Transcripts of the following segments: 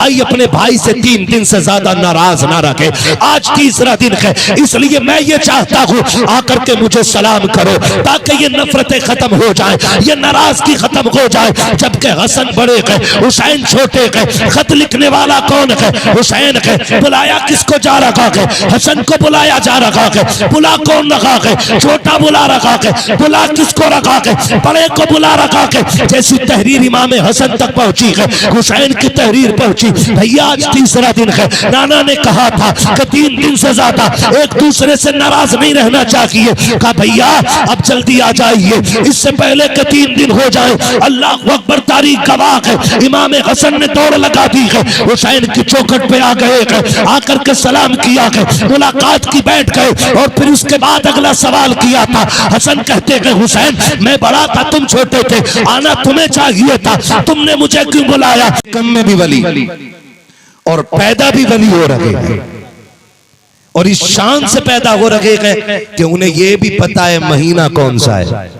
भाई अपने भाई से 3 दिन से ज्यादा नाराज ना रखे। आज तीसरा दिन है, इसलिए मैं ये चाहता हूँ आकर के मुझे सलाम करो ताकि ये नफरतें खत्म हो जाए, ये नाराजगी खत्म हो जाए। जबकि हसन बड़े है, हुसैन छोटे है। खत लिखने वाला कौन है? हुसैन है। बुलाया किसको जा रखा है? हसन को बुलाया जा रखा है। बुला कौन रखा है? छोटा बुला रखा है। बुला किसको रखा है? बड़े को बुला रखा है। जैसी तहरीर इमाम हसन तक पहुंची है, हुसैन की तहरीर पहुंची। भैया आज तीसरा दिन है, नाना ने कहा था कि 3 दिन से ज्यादा एक दूसरे से नाराज नहीं रहना चाहिए। कहा भैया अब जल्दी आ जाइए, इससे पहले कि 3 दिन हो जाए। अल्लाह अकबर, तारीख गवाह है। इमाम हसन ने दौड़ लगा दी है, हुसैन की चौखट पे आ गए हैं, आकर के सलाम किया है, मुलाकात की, बैठ गए। और फिर उसके बाद अगला सवाल किया था। हसन कहते हैं हुसैन मैं बड़ा था, तुम छोटे थे, आना तुम्हें चाहिए था, तुमने मुझे क्यों बुलाया? कम में भी वली और पैदा भी वली हो रहे हैं, और इस शान से पैदा हो रहे हैं कि उन्हें यह भी पता है महीना कौन सा है,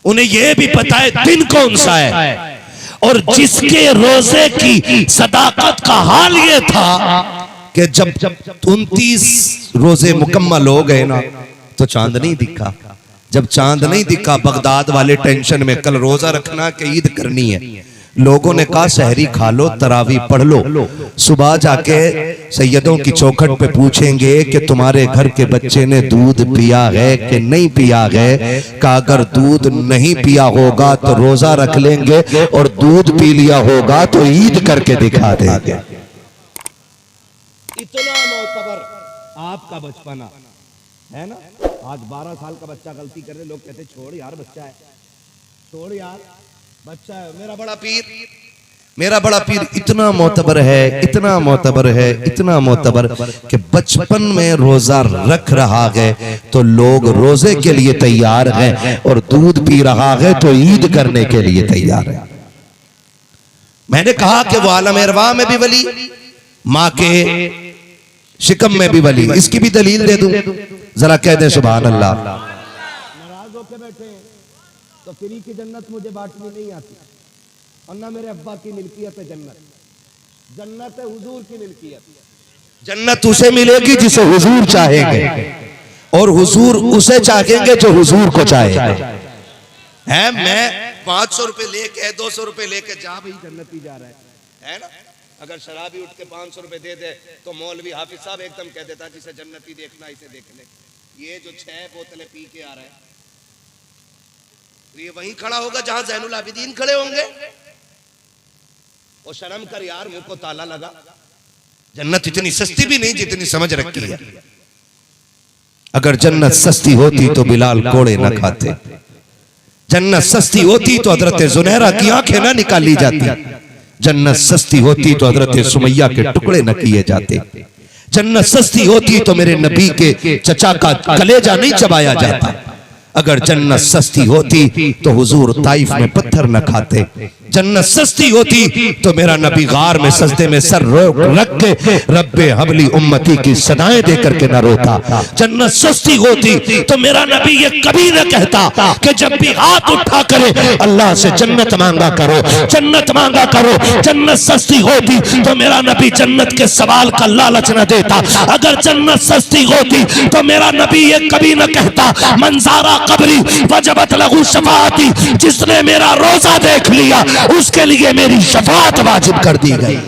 उन्हें यह भी पता है दिन कौन सा है। और जिसके रोजे की सदाकत का हाल ये था कि जब 29 रोजे मुकम्मल हो गए ना तो चांद नहीं दिखा। जब चांद नहीं दिखा, बगदाद वाले टेंशन में, कल रोजा रखना कि ईद करनी है। लोगों ने कहा सहरी खा लो, तरावी पढ़ लो, सुबह जाके सैयदों की चौखट पे पूछेंगे कि तुम्हारे घर के बच्चे ने दूध पिया है कि नहीं पिया है। का अगर दूध नहीं पिया होगा तो रोजा रख लेंगे, और दूध पी लिया होगा तो ईद करके दिखा देंगे। इतना मोतबर आपका बचपना है ना। आज 12 साल का बच्चा गलती कर रहे, लोग कहते छोड़ यार बच्चा है, छोड़ यार बच्चा है। मेरा बड़ा पीर, मेरा बड़ा पीर इतना मोतबर है, इतना मोतबर है, इतना मोतबर कि बचपन में रोजा रख रहा है तो लोग रोजे के लिए तैयार हैं, और दूध पी रहा है तो ईद करने के लिए तैयार है। मैंने कहा कि वो आलम अरवा में भी वली, माँ के शिकम में भी वली। इसकी भी दलील दे दूं, जरा कह दे सुभान अल्लाह। नाराज होकर बैठे हैं तो फ्री की जन्नत मुझे बांटनी नहीं आती, और ना मेरे अब्बा की मिल्कियत है जन्नत। जन्नत है हुजूर की मिल्कियत। जन्नत उसे मिलेगी जिसे हुजूर चाहेंगे, और हुजूर उसे चाहेंगे जो हुजूर को चाहेंगे। है मैं 500 रुपए लेके 200 रुपए लेके जा भाई जन्नत ही जा रहा है ना। अगर शराबी उठ के 500 रुपए दे दे तो मौलवी हाफिज साहब एकदम कह देता जिसे जन्नती देखना इसे देख ले। ये जो 6 बोतलें पी के आ रहा है, ये वहीं खड़ा होगा जहां ज़ैनुल आबिदीन खड़े होंगे। और शर्म कर यार, मुंह को ताला लगा। जन्नत इतनी सस्ती भी नहीं जितनी समझ रखी है। अगर जन्नत सस्ती होती तो बिलाल कोड़े न खाते, जन्नत सस्ती होती तो हजरत जुनैरा की आंखें ना निकाली जाती, जन्नत सस्ती होती तो हजरत सुमैया के टुकड़े न किए जाते, जन्नत सस्ती होती तो मेरे नबी के चचा का कलेजा नहीं चबाया जाता, अगर जन्नत सस्ती होती तो हुजूर ताइफ में पत्थर न खाते, जन्नत सस्ती होती तो मेरा नबी गार में सजदे में सर रख के रब्बे हबली उम्मती की सदाएं देकर के न रोता। जन्नत सस्ती होती तो मेरा नबी ये कभी न कहता कि जब भी हाथ उठा करे अल्लाह से जन्नत मांगा करो, जन्नत मांगा करो। जन्नत सस्ती होती तो मेरा नबी जन्नत के सवाल का लालच न देता। अगर जन्नत सस्ती होती तो मेरा नबी ये कभी न कहता मंजारा कबरी वजबत लहू शफाअती, जिसने मेरा रोजा देख लिया उसके लिए मेरी शफाअत वाजिब कर दी गई।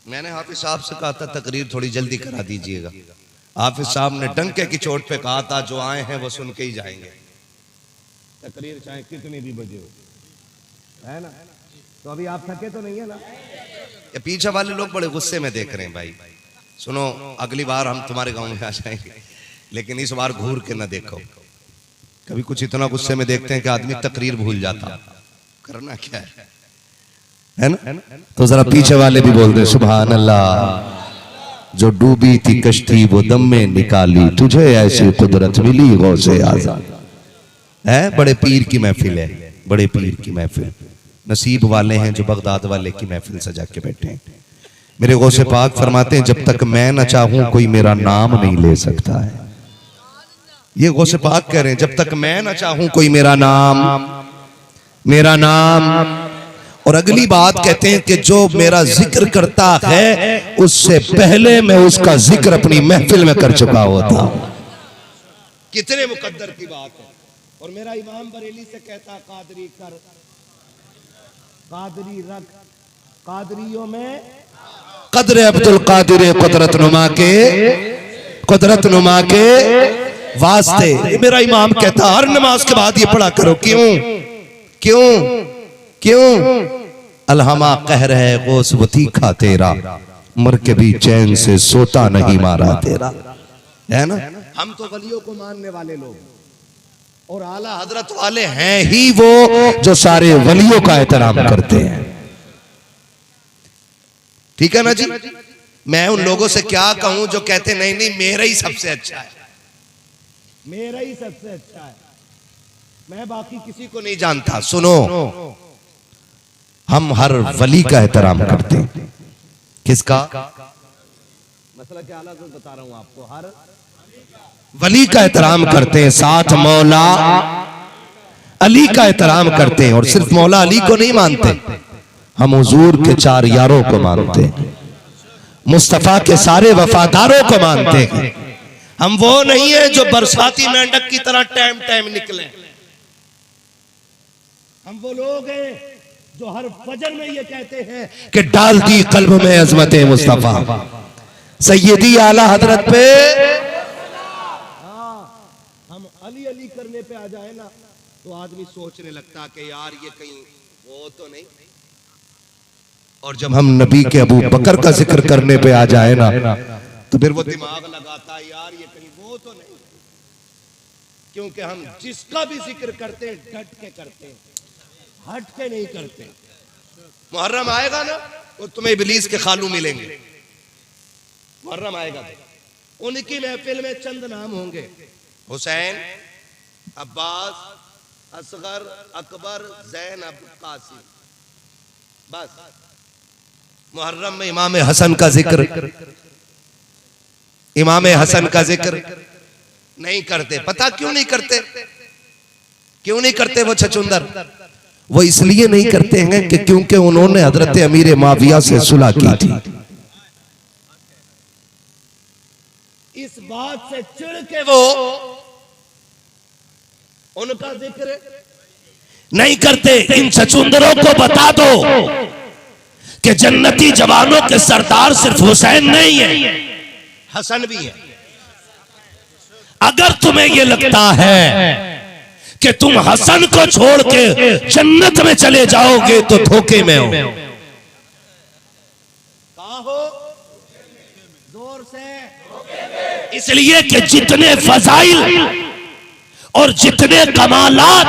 मैंने हाफिज साहब से कहा था तकरीर थोड़ी जल्दी करा दीजिएगा। हाफिज साहब ने डंके की चोट पे कहा था जो आए हैं वो सुन के ही जाएंगे। तकरीर चाहे कितनी भी बजे हो, है ना। तो अभी आप थके तो नहीं है ना। ये पीछे वाले लोग बड़े गुस्से में देख रहे हैं। भाई सुनो, अगली बार हम तुम्हारे गांव में आ जाएंगे, लेकिन इस बार घूर के ना देखो। कभी कुछ इतना गुस्से में देखते हैं कि आदमी तकरीर भूल जाता। करना क्या है ना। तो जरा पीछे वाले भी बोल दे सुभान अल्लाह। जो डूबी थी कश्ती वो दम में निकाली, तुझे ऐसी कुदरत मिली गौसे आज़ाद। है, बड़े पीर की महफिल है, बड़े पीर की महफिल। नसीब वाले हैं जो बगदाद वाले की महफिल सजा के बैठे हैं। मेरे गौसे पाक फरमाते हैं जब तक मैं न चाहूं कोई मेरा नाम नहीं ले सकता है। ये गौसे पाक कह रहे हैं जब तक मैं न चाहूं कोई मेरा नाम। और अगली बात कहते हैं कि जो मेरा जिक्र करता है उससे पहले मैं उसका जिक्र अपनी महफिल में कर चुका होता हूं। कितने मुकद्दर की बात है। और मेरा इमाम बरेली से कहता कादरी कर, कादरी रख, कादरियों में कदर अब्दुल कादिर कुदरत नुमा के वास्ते। मेरा इमाम कहता हर नमाज के बाद ये पढ़ा करो। क्यों अलहमा कह रहे गोसवती खा तेरा, मर के भी चैन से सोता नहीं मारा तेरा, है ना। हम तो वलियों को मानने वाले लोग और आला हजरत वाले हैं ही वो जो सारे वलियों का एहतराम करते हैं। ठीक है ना जी। मैं उन लोगों से क्या कहूं जो कहते नहीं नहीं मेरा ही सबसे अच्छा है, मेरा ही सबसे अच्छा है, मैं बाकी किसी को नहीं जानता। सुनो, हम हर वली का एहतराम करते हैं। किसका मसला क्या आला बता रहा हूं आपको। हर वली का एहतराम करते हैं, साथ मौला अली का एहतराम करते हैं। और सिर्फ मौला अली को नहीं मानते, हम हुजूर के 4 यारों को मानते हैं, मुस्तफा के सारे वफादारों को मानते हैं। हम वो नहीं है जो बरसाती मेंढक की तरह टाइम निकले। हम वो लोग हैं जो हर फजर में ये कहते हैं कि डाल दी कल्ब में अजमत मुस्तफा सैयदी आला हजरत पे। हम अली अली करने पे आ जाए ना तो आदमी सोचने लगता कि यार ये कहीं वो तो नहीं। और जब हम नबी के अबू बकर का जिक्र करने पे आ जाए ना तो फिर वो दिमाग लगाता है यार ये कहीं वो तो नहीं। क्योंकि हम जिसका भी जिक्र करते हैं डट के करते हैं, हट के नहीं करते। मुहर्रम आएगा ना तो तुम्हें इब्लीस के खालू मिलेंगे। मुहर्रम आएगा तो उनकी महफिल में चंद नाम होंगे, हुसैन, अब्बास, असगर, अकबर, ज़ैनब, कासिम। बस मुहर्रम में इमाम हसन का जिक्र, इमाम हसन का जिक्र नहीं करते। पता क्यों नहीं करते? क्यों नहीं करते वो छचुंदर? वो इसलिए नहीं करते हैं कि क्योंकि उन्होंने हजरत अमीर माविया से सुलह की थी। इस बात से चिढ़ के वो उनका जिक्र नहीं करते। इन छचुंदरों को बता दो कि जन्नती जवानों के सरदार सिर्फ हुसैन नहीं है, हसन भी है। अगर तुम्हें यह लगता है कि तुम हसन को छोड़ के जन्नत में चले जाओगे तो धोखे में हो। कहा हो जोर से। इसलिए कि जितने फजाइल और जितने कमालात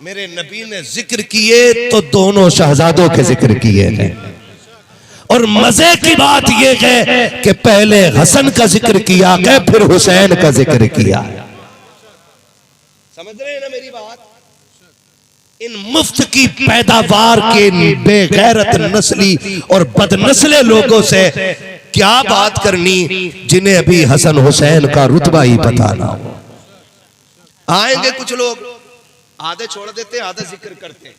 मेरे नबी ने जिक्र किए तो दोनों शहजादों के जिक्र किए हैं। और मजे की बात यह है कि पहले हसन का जिक्र किया गया फिर हुसैन का जिक्र किया। समझ रहे हैं ना मेरी बात? इन मुफ्त की पैदावार के बेगैरत नस्ली और बदनस्ले लोगों से क्या बात करनी जिन्हें अभी हसन हुसैन का रुतबा ही पता ना हो। आएंगे कुछ लोग, आधे छोड़ देते आधे जिक्र करते।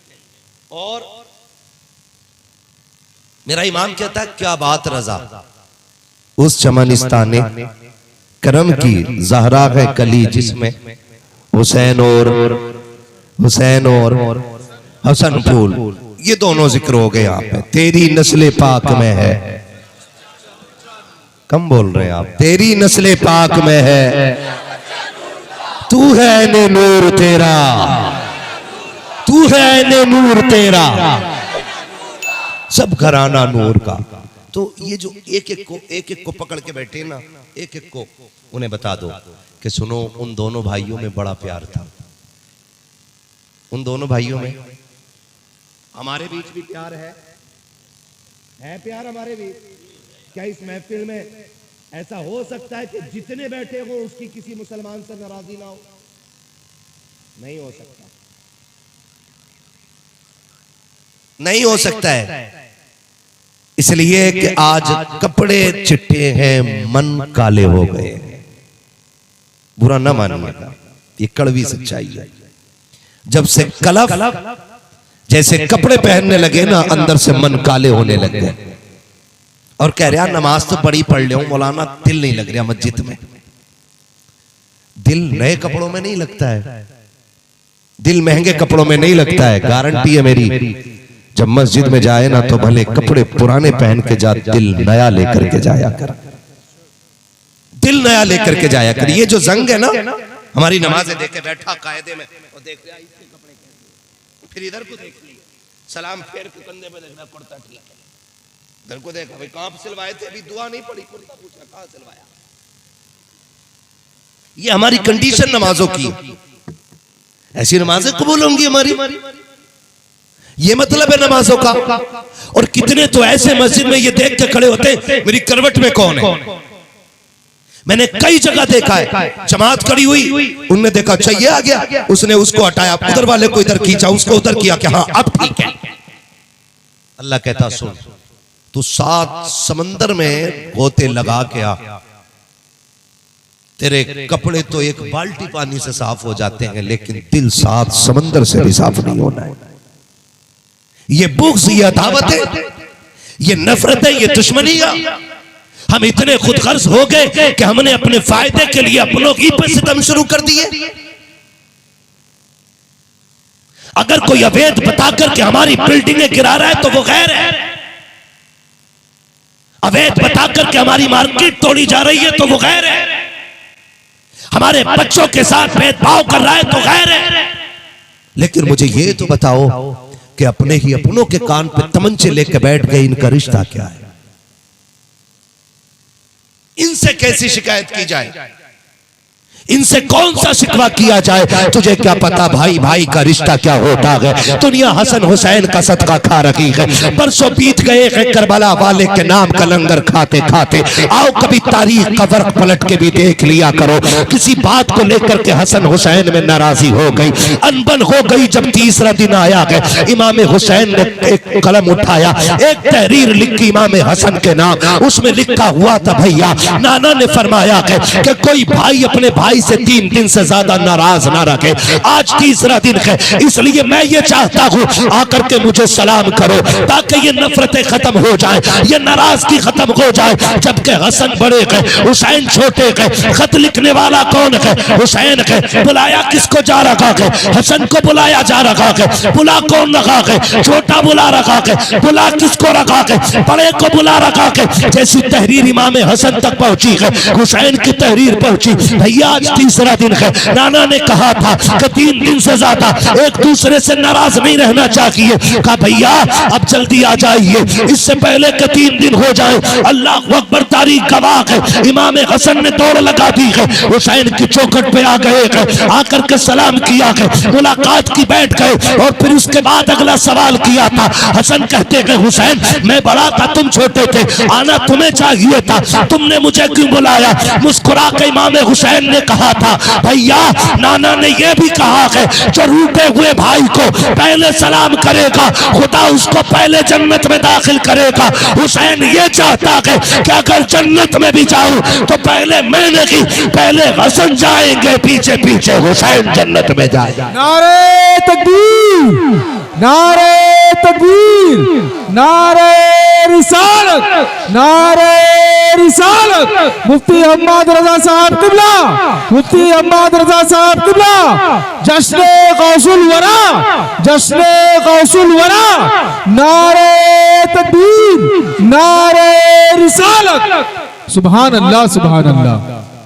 और मेरा इमाम कहता है क्या बात रजा, उस चमनिस्ताने करम की ज़हरा है कली जिसमें हुसैन और हसन फूल, ये दोनों जिक्र हो गए यहाँ पे। तेरी नस्ले पाक में है, कम बोल रहे हैं आप, तेरी नस्ले पाक में है, तू है ने नूर तेरा, तू है ने नूर तेरा, सब घराना नूर का। तो ये जो एक एक को पकड़ के बैठे ना, एक एक को उन्हें बता दो कि सुनो उन दोनों भाइयों में बड़ा प्यार था। उन दोनों भाइयों में हमारे बीच भी प्यार है प्यार हमारे बीच। क्या इस महफिल में ऐसा हो सकता है कि जितने बैठे हो उसकी किसी मुसलमान से नाराजगी ना हो? नहीं हो सकता, नहीं हो सकता है। इसलिए कि आज कपड़े चिट्टे हैं, मन काले हो गए। बुरा ना मानिएगा, ये कड़वी सच्चाई है। जब से कलफ जैसे कपड़े पहनने लगे ना, अंदर से मन काले होने लग गए। और कह रहा नमाज तो बड़ी पढ़ ले मौलाना, दिल नहीं लग रहा मस्जिद में। दिल नए कपड़ों में नहीं लगता है, दिल महंगे कपड़ों में नहीं लगता है। गारंटी है मेरी, जब मस्जिद में जाए ना तो भले कपड़े पुराने पहन के जा, दिल नया लेकर के जाया कर, दिल नया लेकर के जाया कर। ये जो जंग है ना, हमारी नमाजें देख के बैठा कायदे में और देख रहा इसके कपड़े कैसे, फिर इधर को देख लिया, सलाम फेर के कंधे पे देख रहा कुर्ता ढीला, इधर को देखा भाई कहां सिलवाए थे, अभी दुआ नहीं पड़ी, कुर्ता पूछा कहां सिलवाया। ये हमारी कंडीशन नमाजों की। ऐसी नमाजें कबूल होंगी हमारी, ये मतलब है नमाजों का। और कितने तो ऐसे मस्जिद में ये देख के खड़े होते हैं मेरी करवट में कौन है। मैंने कई जगह देखा है, जमात खड़ी हुई, उनने देखा अच्छा ये आ गया, उसने उसको हटाया, उधर वाले को इधर खींचा, उसको उधर किया कि हाँ अब ठीक है। अल्लाह कहता सुन, तू 7 समंदर में गोते लगा के आ, तेरे कपड़े तो एक बाल्टी पानी से साफ हो जाते हैं, लेकिन दिल 7 समंदर से भी साफ नहीं होना है। ये बुग़्ज़, ये अदावतें, ये नफरतें, ये दुश्मनियां, हम इतने खुदगर्ज हो गए कि हमने अपने फायदे के लिए अपनों की पर सितम शुरू कर दिए। अगर कोई अवैध बताकर के हमारी बिल्डिंगें गिरा रहा है तो वो गैर है, अवैध बताकर के हमारी मार्केट तोड़ी जा रही है तो वो गैर है, हमारे बच्चों के साथ भेदभाव कर रहा है तो गैर है। लेकिन मुझे ये तो बताओ कि अपने ही अपनों के कान पे तमंचे लेके बैठ गए, इनका रिश्ता क्या है? इनसे कैसी शिकायत की जाए, इनसे कौन सा शिकवा किया जाए? तुझे क्या पता भाई भाई का रिश्ता क्या होता है। दुनिया हसन हुसैन का सदका खा रही है, बरसों बीत गए हैं करबला वाले के नाम का लंगर खाते खाते। आओ कभी तारीख का वर्क पलट के भी देख लिया करो, किसी बात को लेकर के हसन हुसैन में नाराजी हो गई, अनबन हो गई। जब तीसरा दिन आया है, इमाम हुसैन ने एक कलम उठाया, एक तहरीर लिखी इमाम हसन के नाम, उसमें लिखा हुआ था भैया नाना ने फरमाया है कि कोई भाई अपने भाई से 3 दिन से ज्यादा नाराज ना रखे। आज तीसरा दिन है, इसलिए मैं ये चाहता हूं आकर के मुझे सलाम करो, ताकि ये नफरतें खत्म हो जाए, ये नाराजगी खत्म हो जाए। जबकि हसन बड़े है, हुसैन छोटे है। खत लिखने वाला कौन है? हुसैन है। बुलाया किसको जा रखा है? हसन को बुलाया जा रखा है। बुला कौन रखा है? छोटा बुला रखा है। बुला किसको रखा है? बड़े को बुला रखा है। जैसी तहरीर इमाम हसन तक पहुंची है, हुसैन की तहरीर पहुंची। भैया तीसरा दिन है, नाना ने कहा था कि 3 दिन से ज्यादा एक दूसरे से नाराज नहीं रहना चाहिए। कहा भैया अब जल्दी आ जाइए, इससे पहले कि 3 दिन हो जाए। अल्लाह अकबर, तारीख गवाह है, इमाम हसन ने दौड़ लगा दी है, हुसैन की चौखट पे आ गए हैं, आकर के सलाम किया है, मुलाकात की, बैठ गए। और फिर उसके बाद अगला सवाल किया था। हसन कहते हैं हुसैन मैं बड़ा था, तुम छोटे थे, आना तुम्हें चाहिए था, तुमने मुझे क्यों बुलाया? मुस्कुरा के इमाम हुसैन ने कहा था भैया नाना ने यह भी कहा है जो रूठे हुए भाई को पहले सलाम करेगा खुदा उसको पहले जन्नत में दाखिल करेगा। हुसैन ये चाहता है कि अगर जन्नत में भी जाऊं तो पहले मैं नहीं, पहले हसन जाएंगे, पीछे पीछे हुसैन जन्नत में जाएगा। नारे तकबीर, नारे तकबीर, नारे रिसालत, नारे रिसालत। मुफ्ती अहमद रजा साहब किबला, मुफ्ती अहमद रजा साहब किबला, जश्न गौसुल वरा, जश्न गौसुल वरा। नारे तकबीर, नारे रिसालत। सुभान अल्लाह, सुभान अल्लाह,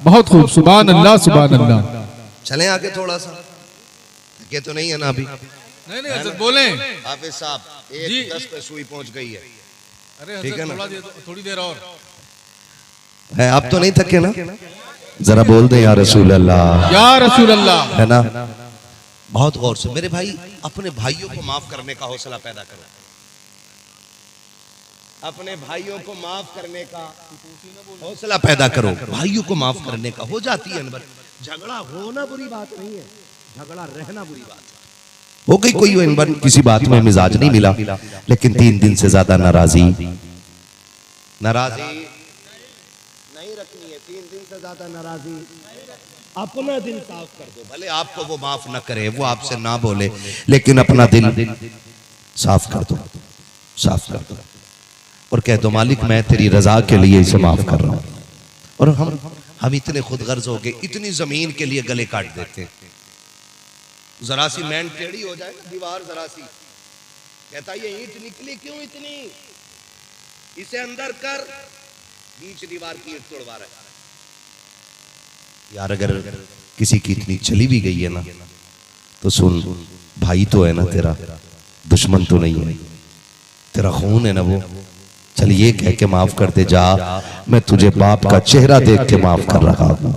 बहुत खूब, सुभान अल्लाह, सुभान अल्लाह। चलें आगे थोड़ा सा, ये तो नहीं है ना अभी? नहीं हजरत बोले। हाफिज साहब 1:10 पे सुई पहुंच गई है। अरे ठीक है ना? थोड़ी देर और है, आप तो नहीं थके ना? जरा बोल दे या रसूल अल्लाह, या रसूल अल्लाह, है ना? बहुत गौर से मेरे भाई, अपने भाइयों को माफ करने का हौसला पैदा करो, अपने भाइयों को माफ करने का हौसला पैदा करो। भाइयों को माफ करने का हो जाती है, झगड़ा होना बुरी बात नहीं है, झगड़ा रहना बुरी बात है। हो गई कोई इन बार किसी बात में मिजाज नहीं मिला, लेकिन 3 दिन से ज्यादा नाराजी नहीं रखनी है। 3 दिन से ज्यादा नाराजी, अपना दिल साफ कर दो। भले आपको वो माफ न करे, वो आपसे ना बोले, लेकिन अपना दिल साफ कर दो, साफ कर दो और कह दो मालिक मैं तेरी रजा के लिए इसे माफ कर रहा हूं। और हम इतने खुदगर्ज हो गए, इतनी जमीन के लिए गले काट देते हैं। जरा सी मैन टेढ़ी हो जाए ना, दीवार जरा सी, कहता ये ईंट निकली क्यों इतनी, इसे अंदर कर, बीच दीवार की ईंट तोड़वा रहा है। यार अगर किसी की इतनी चली भी गई है ना, तो सुन, भाई तो है ना तेरा, दुश्मन तो नहीं है, तेरा खून है ना वो। चल ये कह के माफ कर दे, जा मैं तुझे बाप का चेहरा देख के माफ कर रहा हूं,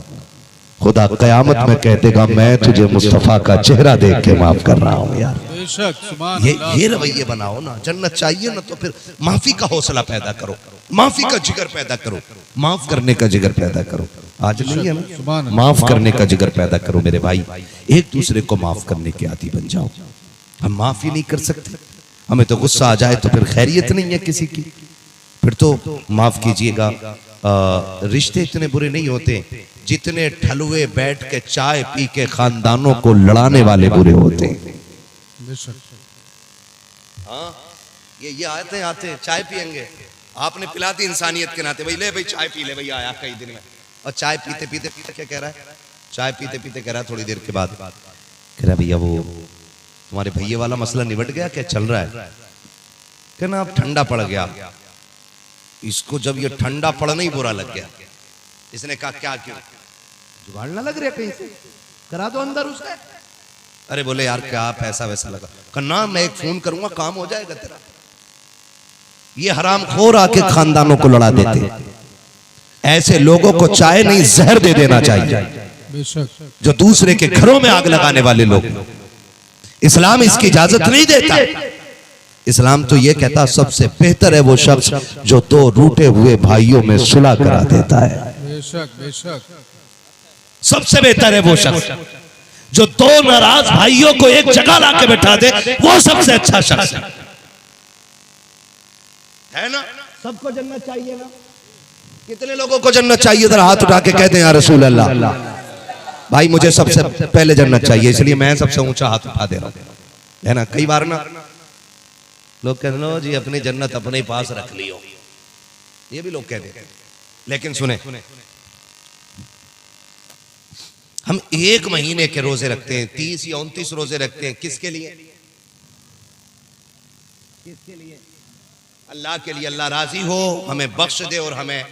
खुदा कयामत में कह देगा मैं तुझे मुस्तफा का चेहरा देख के माफ कर रहा हूं। यार बेशक, सुभान ये अल्लाह। ये रवैये बनाओ ना। जन्नत चाहिए ना तो फिर माफी का हौसला पैदा करो, माफी का जिगर पैदा करो, माफ करने का जिगर पैदा करो। आज नहीं है सुभान ना, अल्लाह। माफ करने का जिगर पैदा करो मेरे भाई। एक दूसरे को माफ करने के आदी बन जाओ। हम माफ ही नहीं कर सकते, हमें तो गुस्सा आ जाए तो फिर खैरियत नहीं है किसी की, फिर तो माफ कीजिएगा। रिश्ते इतने बुरे नहीं होते जितने ठलुए बैठ के चाय पी के खानदानों को लड़ाने वाले बुरे होते हैं। बेशक। हाँ, ये आते चाय पियेंगे, आपने पिला दी इंसानियत के नाते, भाई ले भाई चाय पी ले, भैया आया कई दिन में। और चाय पीते पीते क्या कह रहा है, चाय पीते पीते कह रहा है थोड़ी देर के बाद, कह रहा भैया वो तुम्हारे भैया वाला मसला निबट गया, क्या चल रहा है? कहना अब ठंडा पड़ गया। इसको जब ये ठंडा पड़ना ही बुरा लग गया, इसने कहा क्या क्यों, जुगाड़ ना लग रहा कहीं से, करा दो अंदर उसे। अरे बोले यार क्या पैसा वैसा लगा, कन्ना मैं एक फोन करूंगा काम हो जाएगा तेरा। ये हरामखोर आके खानदानों को लड़ा देते। ऐसे लोगों को चाय नहीं जहर दे देना चाहिए, बेशक। जो दूसरे के घरों में आग लगाने वाले लोग। इस्लाम इसकी इजाजत नहीं देता। इस्लाम तो ये कहता सबसे बेहतर है वो शख्स जो 2 रूठे हुए भाइयों में सुलह करा देता है। बेशक बेशक। सबसे बेहतर है वो शख्स जो 2 नाराज भाइयों को एक जगह लाके बैठा दे, वो सबसे अच्छा शख्स है ना। सबको जन्नत चाहिए ना। कितने लोगों को जन्नत चाहिए, इधर हाथ उठा के कहते हैं या रसूल अल्लाह। भाई मुझे सबसे पहले जन्नत चाहिए, इसलिए मैं सबसे ऊंचा हाथ उठा दे रहा हूं, है ना। कई बार ना लोग कहते लो जी अपनी जन्नत अपने ही पास रख लियो, ये भी लोग कहते हैं। लेकिन सुने, हम 1 महीने के रोजे रखते हैं, 30 या 29 रोजे रखते हैं, किसके लिए? किसके लिए? अल्लाह के लिए। अल्लाह राजी हो, हमें बख्श दे और हमें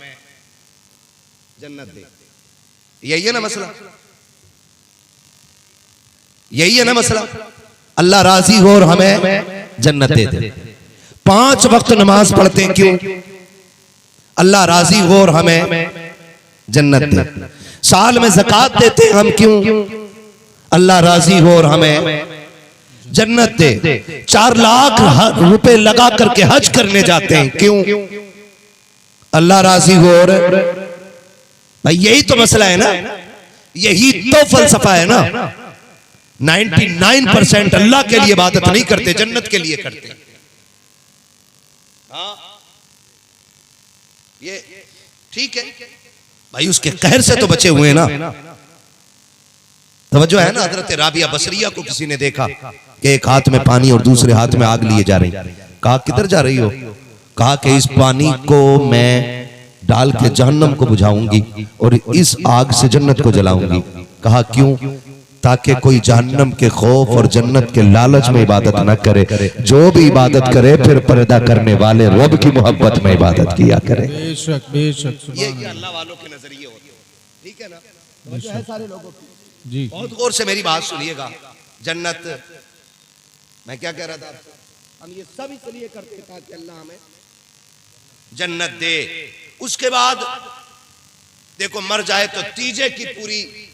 जन्नत दे। यही है ना मसला, यही है ना मसला। अल्लाह राजी हो और हमें जन्नत दे दे। 5 वक्त नमाज पढ़ते हैं क्यों? अल्लाह राजी हो और हमें जन्नत दे। साल में ज़कात देते हैं हम क्यों? अल्लाह राजी हो और हमें जन्नत दे। 4 लाख रुपए लगा करके हज करने जाते हैं क्यों? अल्लाह राजी हो और भाई यही तो मसला है ना, यही तो फलसफा है ना। 99% अल्लाह के लिए इबादत नहीं करते, जन्नत के लिए करते। हाँ ये ठीक है भाई, उसके कहर से तो बचे हुए ना। तवज्जो है ना। हजरत राबिया बसरिया को किसी ने देखा कि एक हाथ में पानी और दूसरे हाथ में आग लिए जा रही। कहा किधर जा रही हो? कहा कि इस पानी को मैं डाल के जहन्नम को बुझाऊंगी और इस आग से जन्नत को जलाऊंगी। कहा क्यों? ताकि कोई जहन्नम के खौफ और जन्नत के लालच में इबादत न करे, जो भी इबादत करे फिर पर्दा करने वाले रब की मोहब्बत में इबादत किया करे। बेशक बेशक। ये अल्लाह वालों के नजरिए होते हैं, ठीक है ना। जो है सारे लोगों की। जी बहुत गौर से मेरी बात सुनिएगा। जन्नत, मैं क्या कह रहा था आपको, हम ये सब इसलिए करते हैं ताकि अल्लाह हमें जन्नत दे। उसके बाद देखो मर जाए तो तीजे की पूरी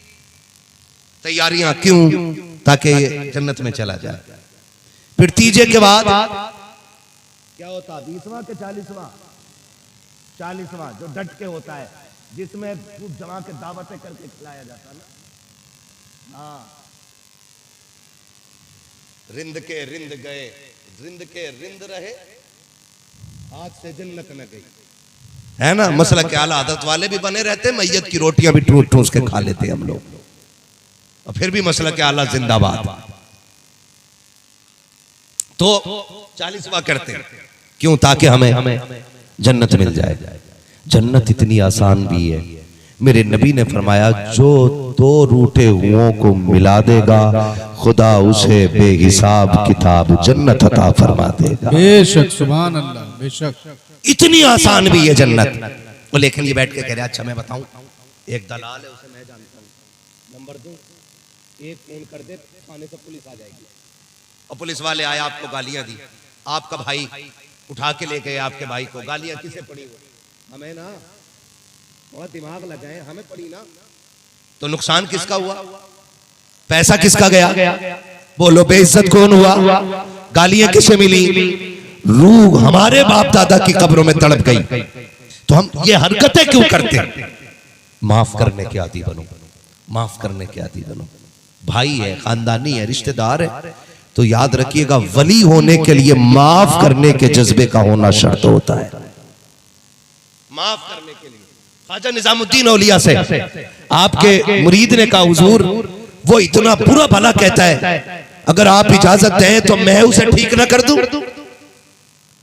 तैयारियां क्यों? ताकि ये जन्नत में चला जाए। फिर तीजे के बाद क्या होता? 20वां के 40वां? 40वां जो डट के होता है, जिसमें खूब जमा के दावतें करके खिलाया जाता है ना। हाँ रिंद के रिंद गए, रिंद के रिंद रहे, आज से जन्नत न गई। है ना, मसला के आला आदत वाले भी बने रहते, मैयत की रोटियां भी ठूस ठूस के खा लेते हम लोग, और फिर भी मसला के आला जिंदाबाद। तो 40वां करते क्यों? ताकि हमें जन्नत मिल जाए। जन्नत इतनी आसान भी है। मेरे नबी ने फरमाया, जो दो रूठे हुओं को मिला देगा खुदा उसे बेहिसाब किताब जन्नत अता फरमा देगा। बेशक, सुभान अल्लाह, बेशक। इतनी आसान भी है जन्नत। वो लेकिन ये बैठ के कह रहा, अच्छा मैं बताऊं, एक दलाल है, उसे मैं जानता हूं, नंबर दूं, एक फोन कर दे, थाने से पुलिस आ जाएगी। और पुलिस वाले आए, आपको गालियां दी, आपका भाई उठा के ले गए आपके भाई को, गालियां किसे पड़ी? वो हमें ना, बहुत दिमाग लगाए, हमें पड़ी ना, तो नुकसान किसका हुआ? पैसा किसका गया? बोलो, बेइज्जत कौन हुआ? गालियां किसे मिली? रूह हमारे बाप दादा की कब्रों में तड़प गई। तो हम ये हरकतें क्यों करते हैं? माफ करने के आदी बनो, माफ करने के आदी बनो। भाई है, खानदानी है, रिश्तेदार है, तो याद रखिएगा, वली होने के लिए माफ करने के जज्बे का होना शर्त होता है। माफ करने के लिए ख्वाजा निजामुद्दीन औलिया से आपके मुरीद ने कहा, हुजूर वो इतना बुरा भला कहता है, अगर आप इजाजत दें तो मैं उसे ठीक ना कर दूं?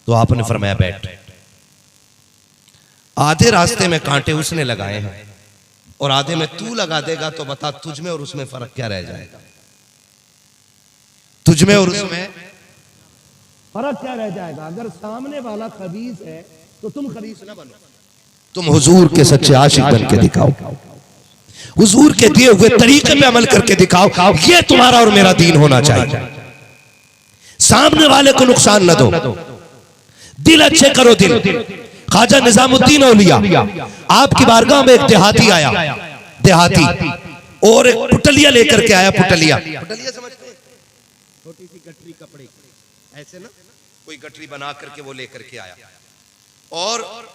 तो आपने फरमाया, बैठ। आधे रास्ते में कांटे उसने लगाए हैं और आधे में तू लगा देगा, तो बता तुझ में और उसमें फर्क क्या रह जाएगा? तुझ में और उसमें फर्क क्या रह जाएगा? अगर सामने वाला खबीस है तो तुम खबीस ना बनो, तुम हुजूर के सच्चे आशिक बन के दिखाओ, हुजूर के दिए हुए तरीके पे अमल करके दिखाओ। ये तुम्हारा और मेरा दीन होना चाहिए। सामने वाले को नुकसान न दो, दिल अच्छे करो, दिल। ख्वाजा निजामुद्दीन औलिया आपकी बारगाह में एक देहाती आया, देहाती, और एक पुटलिया लेकर के आया। पुटलिया समझते हैं? छोटी सी गठरी कपड़े, ऐसे ना, कोई गठरी बना करके वो लेकर के आया, और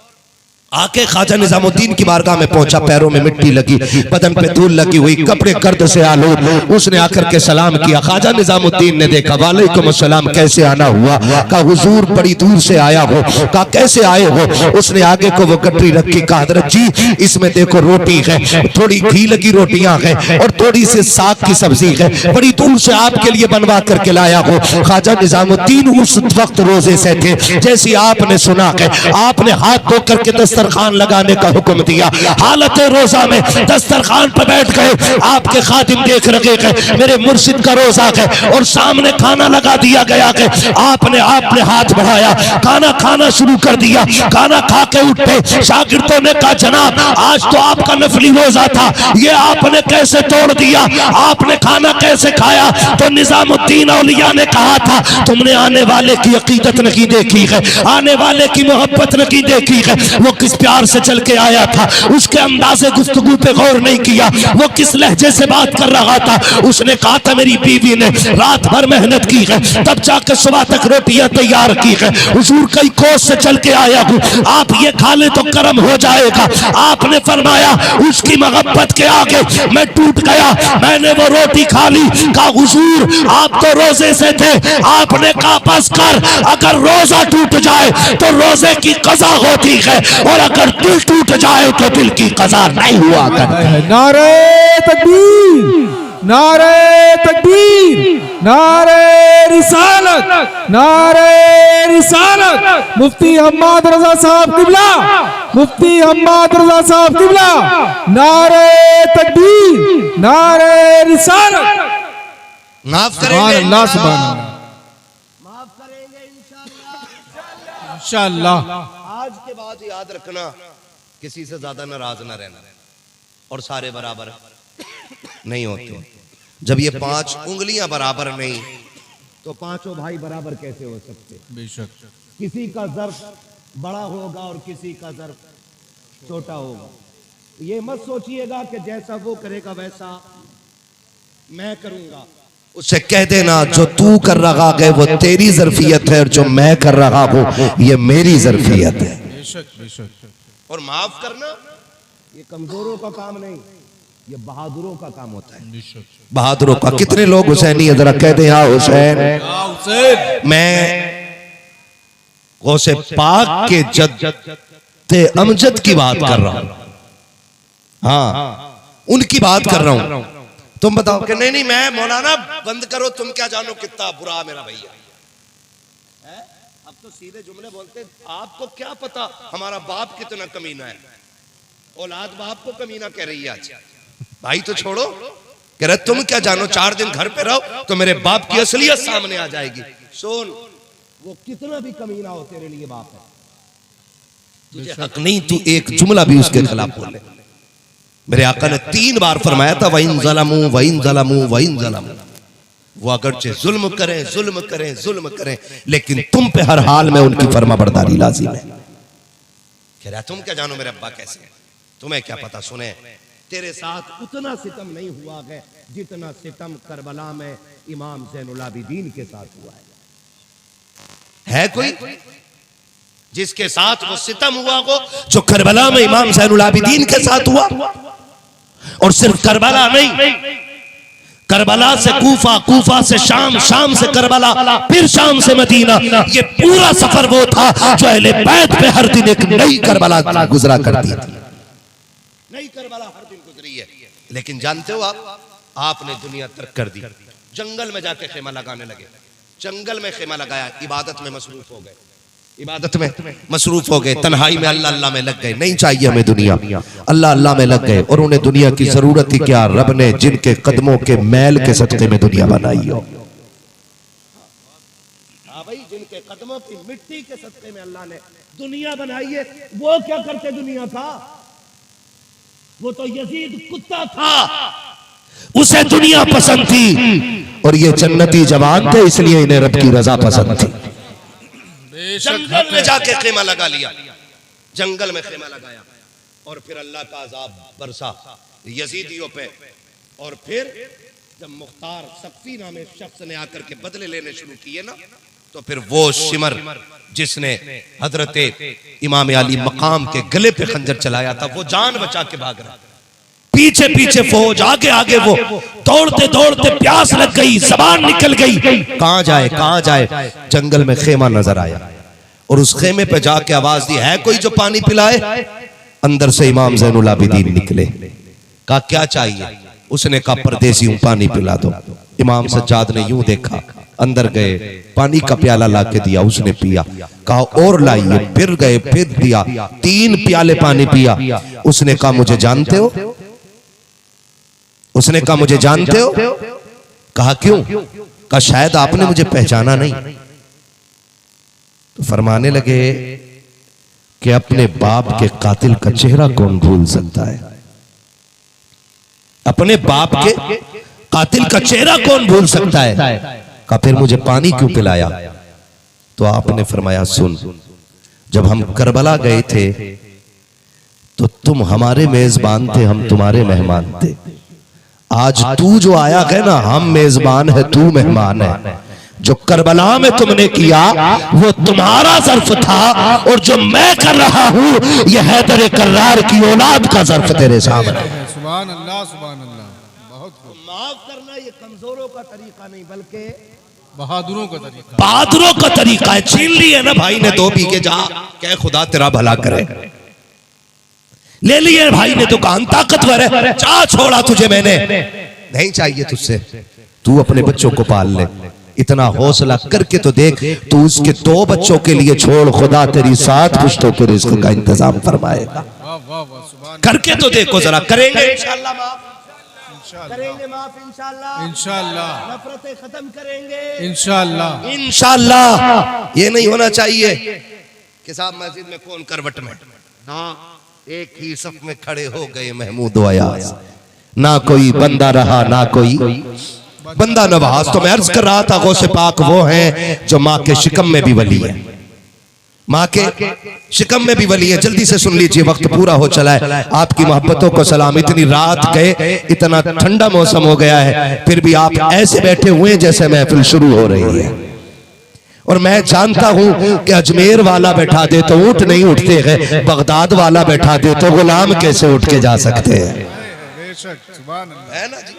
आके ख्वाजा निजामुद्दीन की बारगाह में पहुंचा। पैरों में मिट्टी लगी, बदन पे धूल लगी हुई, कपड़े गर्द से आलूद। उसने आकर के सलाम किया। ख्वाजा निजामुद्दीन ने देखा, वालेकुम अस्सलाम, कैसे आना हुआ? कहा, हुजूर बड़ी दूर से आया हो। कहा, कैसे आए हो? उसने आगे को वो गठरी रखी। कहा, हज़रत जी इसमें देखो रोटी है, थोड़ी घी लगी रोटियां हैं, और थोड़ी सी साग की सब्जी है, बड़ी दूर से आपके लिए बनवा करके लाया हो। ख्वाजा निजामुद्दीन उस वक्त रोजे से थे। जैसे आपने सुना है, आपने हाथ धो करके दस्तरखान लगाने का हुक्म दिया। हालत रोजा में दस्तरखान पर बैठ गए। आपके खादिम देख रहे हैं, मेरे मुर्शिद का रोजा है, और सामने खाना लगा दिया गया है। आपने हाथ बढ़ाया, खाना खाना शुरू कर दिया। खाना खा के उठे, शागिर्दों ने कहा, जनाब आज तो आपका नफली रोजा था, ये आपने कैसे तोड़ दिया? आपने खाना कैसे खाया? तो निजामुद्दीन औलिया ने कहा था, तुमने आने वाले की अकीदत नहीं देखी है, आने वाले की मोहब्बत नहीं देखी है। वो किस प्यार से चल के आया था, उसके अंदाजे गुफ्तगू पे गौर नहीं किया, वो किस लहजे से बात कर रहा था। उसने कहा था, मेरी बीवी ने रात भर मेहनत की है, तब जाकर सुबह तक रोटियां तैयार की है, हुजूर कई कोस से चल के आया हूं, आप ये खा ले तो कर्म हो जाएगा। आपने फरमाया, उसकी मोहब्बत के आगे मैं टूट गया, मैंने वो रोटी खा ली। कहा, हुजूर आप तो रोजे से थे। आपने कहा, बस कर, अगर रोजा टूट जाए तो रोजे की कज़ा होती है, और अगर दिल टूट जाए तो दिल की कज़ा नहीं हुआ करती। नारे तकबीर, नारे तकबीर, नारे रिसालत, नारे रिसालत। मुफ्ती हम्माद रजा साहब किबला, मुफ्ती हम्माद रजा साहब किबला, नारे तकबीर, नारे रिसालत। माफ करेंगे अल्लाह, सुभान अल्लाह, माफ करेंगे इंशाअल्लाह। आज के बाद याद रखना, किसी से ज्यादा नाराज ना रहना, और सारे बराबर नहीं होते। जब ये 5 उंगलियां बराबर नहीं, तो पांचों भाई बराबर कैसे हो सकते? बेशक, किसी का ज़र्फ बड़ा होगा और किसी का ज़र्फ छोटा होगा। ये मत सोचिएगा कि जैसा वो करेगा वैसा मैं करूंगा। उससे कह देना, जो तू कर रहा है वो तेरी ज़र्फियत है, और जो मैं कर रहा हूं ये मेरी ज़र्फियत है। बेशक, बेशक। और माफ करना ये कमजोरों का काम नहीं, ये बहादुरों का काम होता है, बहादुरों का। कितने लोग हुसैनी जरा कह दे हाँ हुसैन। मैं गौसे पाक के जद्दे अमजद की बात कर रहा हूं, हाँ उनकी बात कर रहा हूं। तुम बताओ कि नहीं नहीं मैं मौलाना बंद करो, तुम क्या जानो कितना बुरा मेरा भैया है। अब तो सीधे जुमले बोलते, आपको क्या पता हमारा बाप कितना कमीना है। औलाद बाप को कमीना कह रही है आज। भाई तो छोड़ो, कह रहे तुम क्या जानो, 4 दिन घर पे रहो तो मेरे बाप की असलियत सामने आ जाएगी। सुन, वो कितना भी कमीना हो तेरे लिए बाप है, तुझे हक नहीं तू एक जुमला भी उसके खिलाफ बोले। मेरे आका ने 3 बार फरमाया था वइन ज़लमू वइन ज़लमू वइन ज़लमू। वो अगरचे जुल्म करें जुल्म करें जुल्म करें, लेकिन तुम पे हर हाल में उनकी फर्मा बरदारी लाजिम है। कह रहा तुम क्या जानो मेरे अब्बा कैसे हैं, तुम्हें क्या पता। सुने, तेरे साथ उतना सितम नहीं हुआ है जितना सितम करबला में इमाम ज़ैनुल आबिदीन के साथ हुआ है कोई जिसके साथ वो सितम हुआ हो जो करबला में इमाम ज़ैनुल आबिदीन के साथ हुआ? और सिर्फ करबला नहीं, करबला से कूफा, कूफा से शाम, शाम से करबला, फिर शाम से मदीना। ये पूरा सफर वो था जो अहले बैत पे हर दिन एक नई करबला गुजरा करती थी। नई करबला हर दिन गुजरी है। लेकिन जानते हो आपने दुनिया तर्क कर दी, जंगल में जाके खेमा लगाने लगे। जंगल में खेमा लगाया, इबादत में मसरूफ हो गए, इबादत में मसरूफ हो गए, तन्हाई में अल्लाह अल्लाह में लग गए। नहीं चाहिए हमें दुनिया, अल्लाह अल्लाह में लग गए। और उन्हें दुनिया की जरूरत ही क्या, रब ने जिनके कदमों के मैल के सदके में दुनिया बनाई हो। हाँ भाई, जिनके कदमों की मिट्टी के सदके में अल्लाह ने दुनिया बनाई है। वो क्या करते दुनिया का? वो तो यजीद कुत्ता था, उसे दुनिया पसंद थी। और ये जन्नती जवान थे, इसलिए इन्हें रब की रजा पसंद थी। जंगल में जाके खेमा लगा लिया, जंगल में खेमा लगाया, और फिर अल्लाह का अजाब बरसा यजीदियों पे। और फिर जब मुख्तार सफ़ी नामे शख्स ने आकर के बदले लेने शुरू किए ना, तो फिर वो शिमर जिसने हजरत इमाम अली मकाम के गले पे खंजर चलाया था, वो जान बचा के भाग रहा। पीछे पीछे फौज, आगे आगे वो दौड़ते दौड़ते प्यास लग गई, जबान निकल गई, कहां जाए कहां जाए। जंगल में खेमा नजर आया और उस खेमे पे जाके आवाज दी, है कोई जो पानी पिलाए? अंदर से इमाम ज़ैनुल आबिदीन निकले। कहा क्या चाहिए? उसने कहा परदेसी हूं, पानी पिला दो। इमाम सज्जाद ने यूं देखा, अंदर गए, पानी का प्याला ला के दिया, उसने पिया। कहा और लाइए, फिर गए, फिर दिया, 3 प्याले पानी पिया। उसने कहा मुझे जानते हो? उसने कहा मुझे जानते हो? कहा क्यों? कहा शायद आपने मुझे पहचाना नहीं। तो फरमाने लगे कि अपने बाप के कातिल का चेहरा कौन भूल सकता है? अपने बाप के कातिल का चेहरा कौन भूल सकता है? कहा फिर मुझे पानी क्यों पिलाया? तो आपने फरमाया सुन, जब हम करबला गए थे तो तुम हमारे मेजबान थे, हम तुम्हारे मेहमान थे। आज तू जो आया है ना, हम मेजबान है, तू मेहमान है। जो करबला में तुमने किया वो तुम्हारा ज़र्फ था, और जो मैं कर रहा हूं यह हैदर कर्रार की औलाद का ज़र्फ तेरे सामने। सुभान अल्लाह, सुभान अल्लाह। बहुत माफ करना ये कमजोरों का तरीका नहीं, बल्कि बहादुरों का तरीका, बहादुरों का तरीका है। छीन ली है ना भाई ने 2 बीघे, जा क्या खुदा तेरा भला करे। ले लिए भाई ने तो कान ताकतवर है, जा छोड़ा तुझे मैंने, नहीं चाहिए तुझसे, तू अपने बच्चों को पाल ले। इतना हौसला करके तो देख, तू उसके 2 बच्चों के लिए छोड़, खुदा तेरी 7 पुश्तों के रिज़्क़ का इंतजाम फरमाएगा। करके तो देखो जरा। करेंगे इंशाअल्लाह माफ, करेंगे माफ इंशाअल्लाह, इंशाअल्लाह नफरतें खत्म करेंगे इंशाअल्लाह, इंशाअल्लाह। ये नहीं होना चाहिए कि साहब मस्जिद में कौन करवट में, हाँ एक ही सफ में खड़े हो गए महमूद अयाज, ना कोई बंदा रहा ना कोई बंदा नवाज। तो मैं अर्ज कर रहा था, गौसे पाक वो हैं जो माँ के शिकम में भी वली है, माँ के शिकम में भी वली है। जल्दी से सुन लीजिए, वक्त पूरा हो चला है। आपकी मोहब्बतों को सलाम। इतनी रात गए, इतना ठंडा मौसम हो गया है, फिर भी आप ऐसे बैठे हुए हैं जैसे महफिल शुरू हो रही है। और मैं जानता हूं कि अजमेर वाला बैठा दे तो ऊंट नहीं उठते हैं, बगदाद वाला बैठा दे तो गुलाम कैसे उठ के जा सकते हैं। बेशक सुभान अल्लाह है ना जी।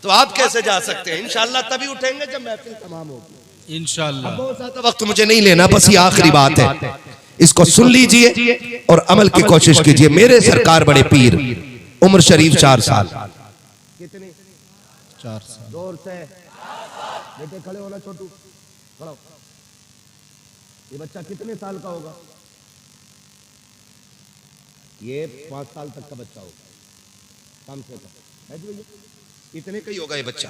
तो आप कैसे जा सकते हैं? इंशाल्लाह तभी उठेंगे जब महफिल तमाम होगी। इंशाल्लाह। बहुत ज्यादा वक्त मुझे नहीं लेना, बस ये आखिरी बात है, इसको सुन लीजिए और अमल की कोशिश कीजिए। मेरे सरकार बड़े पीर, उम्र शरीफ 4 साल। कितने? 4 साल। जोर से बेटे खड़े होना, छोटू खड़ा हो। ये बच्चा कितने साल का होगा? ये 5 साल तक का बच्चा होगा कम से कम, इतने का ही होगा ये बच्चा।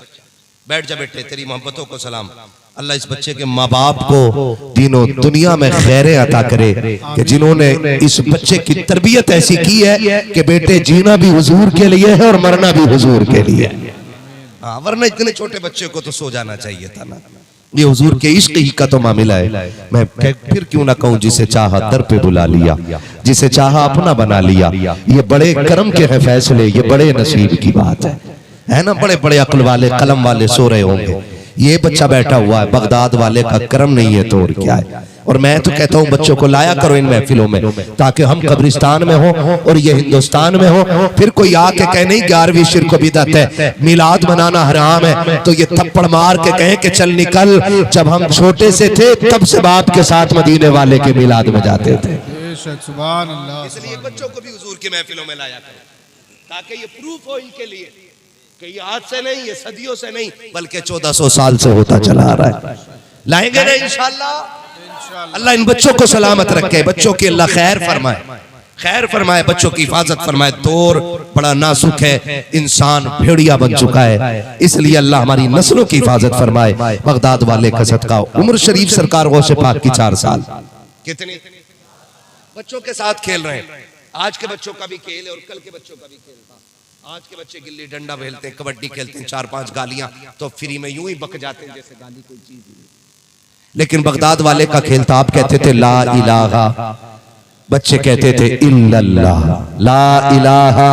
बैठ जा बेटे, तेरी मोहब्बतों को सलाम। अल्लाह इस बच्चे के माँ बाप को तीनों दुनिया में खैरें अता करे कि जिन्होंने इस बच्चे की तरबियत ऐसी की है कि बेटे जीना भी हुजूर के लिए है और मरना भी हुजूर के लिए है। हाँ, वरना इतने छोटे बच्चे को तो सो जाना चाहिए था ना। ये हुजूर के इश्क ही का तो मामला है। मैं फिर क्यों ना कहूं, जिसे चाहा दर पे बुला लिया, जिसे चाहा अपना बना लिया। ये बड़े करम के हैं फैसले, ये बड़े नसीब की बात है ना। बड़े बड़े अक्ल वाले कलम वाले सो रहे होंगे, ये बच्चा बैठा हुआ है। बगदाद वाले का करम नहीं है तो और क्या है। और मैं तो कहता हूँ बच्चों को लाया करो इन महफिलों में, ताकि हम कब्रिस्तान में हो और ये हिंदुस्तान में हो। फिर कोई आके कहे नहीं 11वीं शिर्क को बिदअत है, मिलाद मनाना हराम है, तो ये थप्पड़ मार के कहें कि चल निकल, जब हम छोटे से थे तब से बाप के साथ मदीने वाले के मिलाद में जाते थे। बेशक सुभान अल्लाह। इसलिए बच्चों को भी हुजूर की महफिलों में लाया करो, ताकि ये प्रूफ हो इनके लिए कि ये आज से नहीं, ये सदियों से नहीं, बल्कि 1400 साल से होता चला आ रहा है। लाएंगे ना इंशाल्लाह। अल्लाह इन बच्चों को सलामत रखे, बच्चों की अल्लाह खैर फरमाए, खैर फरमाए, बच्चों की हिफाजत फरमाए। दौर बड़ा नाजुक है, इंसान भेड़िया बन चुका है, इसलिए अल्लाह हमारी नस्लों की हिफाजत फरमाए। बगदाद वाले का सदका। उम्र शरीफ सरकार गौसे पाक की 4 साल। कितने बच्चों के साथ खेल रहे हैं। आज के बच्चों का भी खेल है और कल के बच्चों का भी खेल था। आज के बच्चे गिल्ली डंडा खेलते हैं, कबड्डी खेलते हैं, 4-5 गालियां तो फ्री में यूं ही बक जाते हैं जैसे गाली कोई चीज नहीं। लेकिन बगदाद वाले का खेल था, आप कहते थे ला इलाहा, बच्चे कहते थे इल्लल्लाह। ला इलाहा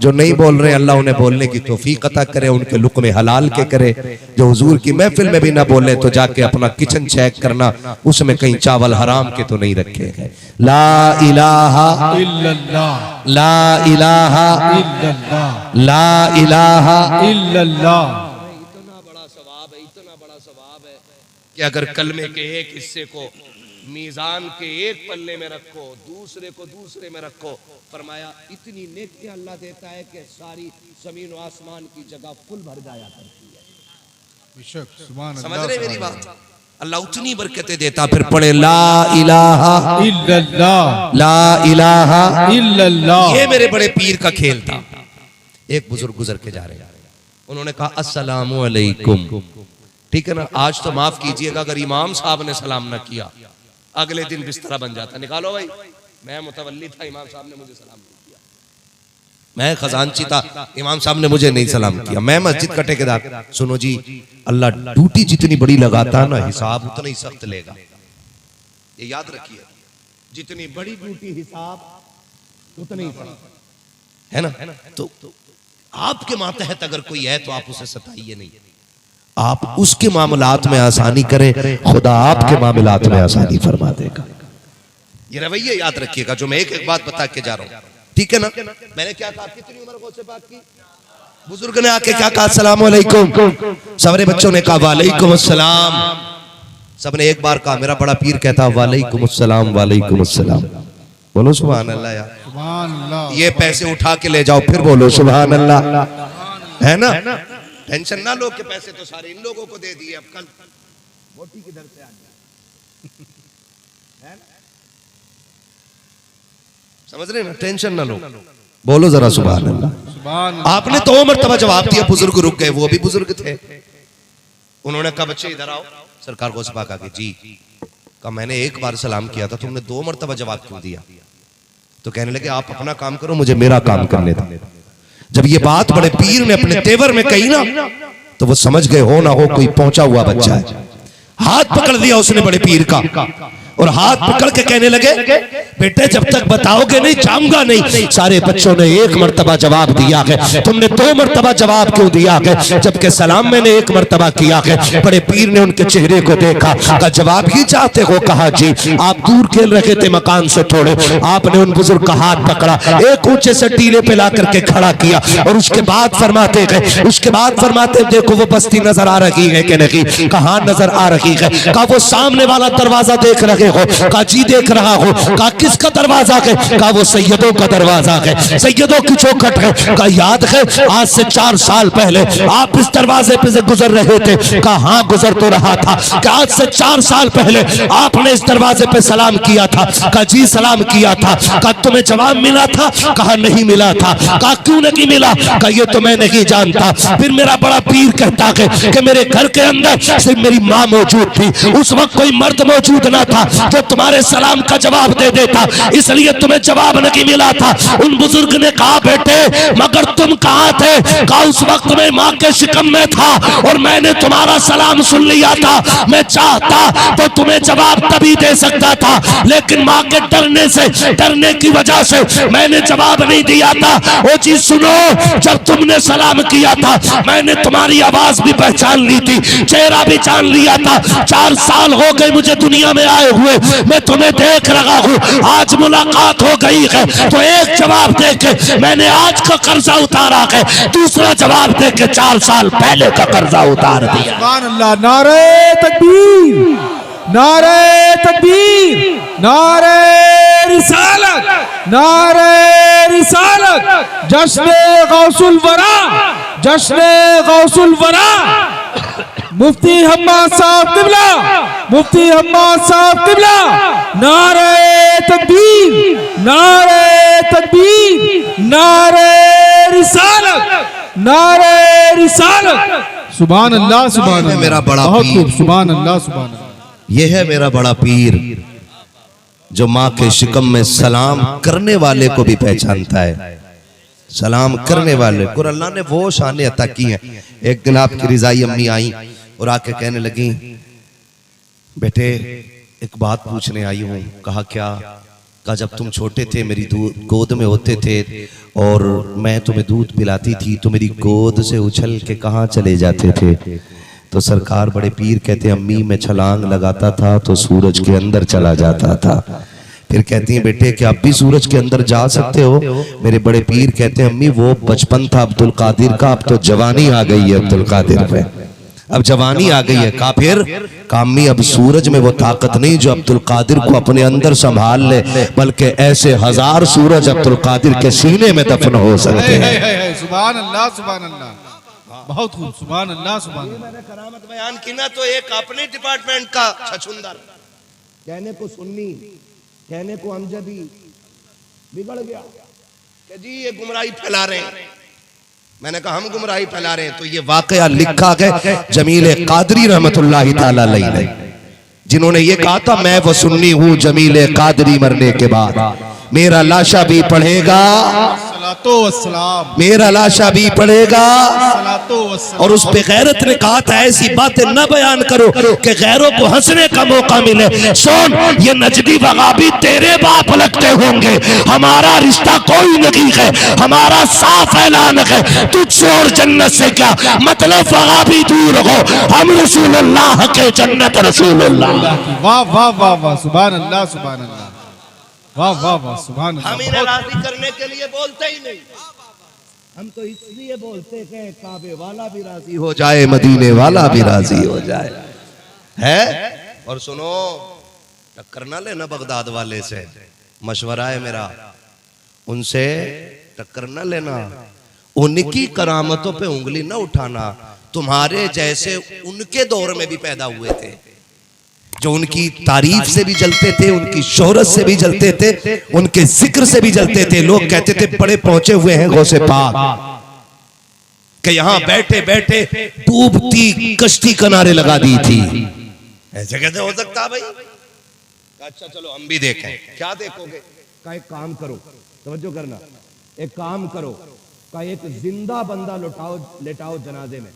जो नहीं बोल रहे, अल्लाह उन्हें बोलने की तौफीक अता करे, उनके लुक़्मे हलाल के करे। जो हुजूर की महफिल में भी ना बोले तो जाके अपना किचन चेक करना, उसमें कहीं चावल हराम के तो नहीं रखे हैं। ला इलाहा इल्लल्लाह, ला इलाहा इल्लल्लाह, ला इलाहा इल्लल्लाह। इतना बड़ा सवाब है, इतना बड़ा सवाब है कि अगर कलमे के एक हिस्से को मीजान के एक पल्ले में रखो, दूसरे को दूसरे में रखो, फरमाया इतनी नेकियां अल्लाह देता है कि सारी जमीन और आसमान की जगह फुल भर जाया करती है। बेशक सुभान अल्लाह। समझ रहे मेरी बात? अल्लाह उतनी बरकतें देता। फिर पढ़े ला इलाहा इल्लल्लाह, ला इलाहा इल्लल्लाह। ये मेरे बड़े पीर का खेल था। एक बुजुर्ग गुजर के जा रहे हैं, उन्होंने कहा अस्सलामु अलैकुम। ठीक है ना, आज तो माफ कीजिएगा अगर इमाम साहब ने सलाम ना किया, अगले दिन बिस्तरा बन जाता। निकालो भाई, मैं मुतवल्ली था, इमाम साहब ने मुझे सलाम नहीं किया। मैं खजांची था, इमाम साहब ने मुझे नहीं सलाम किया। मैं मस्जिद का ठेकेदार। सुनो जी, अल्लाह ड्यूटी जितनी बड़ी लगाता ना, हिसाब उतना ही सख्त लेगा। ये याद रखिए, जितनी बड़ी ड्यूटी हिसाब उतना ही सख्त है ना। तो आपके मातहत अगर कोई है तो आप उसे सताइए नहीं, आप उसके मामलात में आसानी करें, खुदा आपके मामलात में आसानी फरमा देगा। ये रवैया याद रखिएगा जो मैं एक एक बात बता के जा रहा हूँ। ठीक है ना। मैंने क्या कहा, कितनी उम्र गौसे पाक की? बुजुर्ग ने आके क्या कहा, अस्सलाम वालेकुम। सारे बच्चों ने कहा वालेकुम अस्सलाम। सबने एक बार कहा, मेरा बड़ा पीर कहता वालेकुम अस्सलाम, वालेकुम अस्सलाम। बोलो सुभान अल्लाह यार, सुभान अल्लाह। ये पैसे उठा के ले जाओ, फिर बोलो सुभान अल्लाह। है ना, टेंशन ना लो कि पैसे तो सारे इन लोगों को दे दिए, अब कल मोटी किधर से आ गया। समझ रहे ना, टेंशन ना लो, बोलो जरा सुभान अल्लाह। सुभान आपने तो मर्तबा जवाब दिया, बुजुर्ग रुक गए, वो भी बुजुर्ग थे। उन्होंने कहा बच्चे इधर आओ। सरकार को सपा कहा जी, कहा मैंने एक बार सलाम किया था, तुमने 2 मर्तबा जवाब क्यों दिया? तो कहने लगे आप अपना काम करो, मुझे मेरा काम करने दो। जब ये बात बड़े पीर ने अपने तेवर में कही ना, तो वो समझ गए हो ना हो कोई पहुंचा हुआ बच्चा है। हाथ पकड़ दिया उसने बड़े पीर का और हाथ पकड़ के कहने लगे बेटे जब तक बताओगे नहीं जाऊंगा नहीं। सारे बच्चों ने एक मर्तबा जवाब दिया है, तुमने 2 मर्तबा जवाब क्यों दिया है, जबकि सलाम मैंने 1 मर्तबा किया है। बड़े पीर ने उनके चेहरे को देखा, कहा जवाब ही चाहते हो? कहा जी। आप दूर खेल रहे थे मकान से थोड़े, आपने उन बुजुर्ग का हाथ पकड़ा, एक ऊंचे से टीले पे ला करके खड़ा किया और उसके बाद फरमाते गए, उसके बाद फरमाते देखो वो बस्ती नजर आ रही है कि नहीं? कहा नजर आ रही है। कहा वो सामने वाला दरवाजा देख रहे हो? कहा जी देख रहा हो। कहा किसका दरवाजा है? कहा वो सैयदों का दरवाजा है, सैयदों की चौखट है। कहा याद है आज से 4 साल पहले आप इस दरवाजे पे से गुजर रहे थे? कहा हाँ गुजर तो रहा था। कहा आज से 4 साल पहले आपने इस दरवाजे पे सलाम किया था? कहा जी सलाम किया था। कहा तुम्हें जवाब मिला था? कहा नहीं मिला था। कहा क्यों नहीं मिला? कहा ये तो मैं नहीं जानता। फिर मेरा बड़ा पीर कहता है कि मेरे घर के अंदर सिर्फ मेरी माँ मौजूद थी, उस वक्त कोई मर्द मौजूद ना था जो तुम्हारे सलाम का जवाब दे देता, इसलिए तुम्हें जवाब नहीं मिला था। उन बुजुर्ग ने कहा बेटे मगर तुम कहाँ थे? कहा उस वक्त मैं माँ के शिकम में था और मैंने तुम्हारा सलाम सुन लिया था। मैं चाहता तो तुम्हें जवाब तभी दे सकता था, लेकिन माँ के डरने की वजह से मैंने जवाब नहीं दिया था। वो चीज सुनो, जब तुमने सलाम किया था मैंने तुम्हारी आवाज भी पहचान ली थी, चेहरा भी जान लिया था। 4 साल हो गए मुझे दुनिया में आए हुए, मैं तुम्हें देख रहा हूँ, आज मुलाकात हो गई है तो एक जवाब दे के मैंने आज का कर्जा उतारा है, दूसरा जवाब दे के 4 साल पहले का कर्जा उतार दिया। सुभान अल्लाह। नारे तकबीर, नारे तकबीर, नारे रिसालत, नारे रिसालत, जश्ने गौसुल वरा, जश्ने गौसुल वरा, मुफ्ती हम्माद साहब किबला, मुफ्ती हम्माद साहब किबला। नारे तकबीर, नारे तकबीर, नारे रिसालत, नारे रिसालत। सुभान अल्लाह, सुभान अल्लाह। मेरा बड़ा बहुत पीर। खूब, सुभान अल्लाह, सुभान अल्लाह। यह है मेरा बड़ा पीर जो माँ के शिकम में सलाम करने वाले को भी पहचानता है, सलाम करने वाले को अल्लाह ने वो शान अता की है। एक दिन आपकी रिजाई अम्मी आई और आके कहने लगी बेटे एक बात पूछने आई हूँ। कहा क्या? कहा जब तुम छोटे थे मेरी गोद में होते थे और मैं तुम्हें दूध पिलाती थी तो मेरी गोद से उछल के कहाँ चले जाते थे? तो सरकार बड़े पीर कहते अम्मी मैं छलांग लगाता था तो सूरज के अंदर चला जाता था। फिर कहती हैं बेटे क्या अब भी सूरज के अंदर जा सकते हो? मेरे बड़े पीर कहते हैं अम्मी वो बचपन था अब्दुल कादिर का, अब तो जवानी आ गई है अब्दुल कादिर में, अब जवानी आ गई है। कहा फिर? कहा अम्मी अब सूरज में वो ताकत नहीं जो अब्दुल कादिर को अपने अंदर संभाल ले, बल्कि ऐसे 1000 सूरज अब्दुल कादिर के सीने में दफन हो सकते हैं। सुभान अल्लाह, सुभान अल्लाह। बहुत खूब, सुभान अल्लाह, सुभान अल्लाह। मैंने करामत बयान की ना तो एक अपने डिपार्टमेंट का छछुंदर कहने को सुन्नी, कहने को अमजदी बिगड़ गया कि जी ये गुमराही फैला रहे हैं। मैंने कहा हम गुमराही फैला रहे हैं तो ये वाकया लिखा है जमील कादरी रहमतुल्लाह ताला अलैह ने, जिन्होंने ये कहा था मैं वो सुन्नी हूँ जमील कादरी मरने के बाद मेरा लाशा भी पढ़ेगा, मेरा लाशा भी पढ़ेगा। और उस पे गैरत ने कहा था ऐसी बातें न बयान करो कि गैरों को हंसने का मौका मिले। सुन ये नजदी वहाबी तेरे बाप लगते होंगे, हमारा रिश्ता कोई नहीं है, हमारा साफ ऐलान है तुझसे और जन्नत से क्या मतलब, वहाबी दूर हो, हम रसूलुल्लाह के जन्नत रसूलुल्लाह। वाह वाह वाह वाह, सुभान अल्लाह, सुभान अल्लाह, वाह वाह वाह, सुभान अल्लाह। हम इन्हें राजी करने के लिए बोलते ही नहीं, हम तो इसलिए बोलते हैं काबे वाला भी राजी हो जाए, मदीने वाला भी राजी हो जाए है। और सुनो टक्कर ना लेना बगदाद वाले से, मशवरा है मेरा, उनसे टक्कर ना लेना, उनकी करामतों पे उंगली ना उठाना। तुम्हारे जैसे उनके दौर में भी पैदा हुए थे जो उनकी तारीफ से भी जलते थे, उनकी शोहरत से भी जलते थे, उनके जिक्र से भी जलते थे। लोग कहते थे बड़े पहुंचे हुए हैं गौसे पाक कि यहाँ बैठे बैठे डूबती कश्ती किनारे लगा दी थी। ऐसे कैसे हो सकता भाई? अच्छा चलो हम भी देखें। क्या देखोगे? का एक काम करो, तवज्जो करना, एक काम करो का एक जिंदा बंदा लेटाओ जनाजे में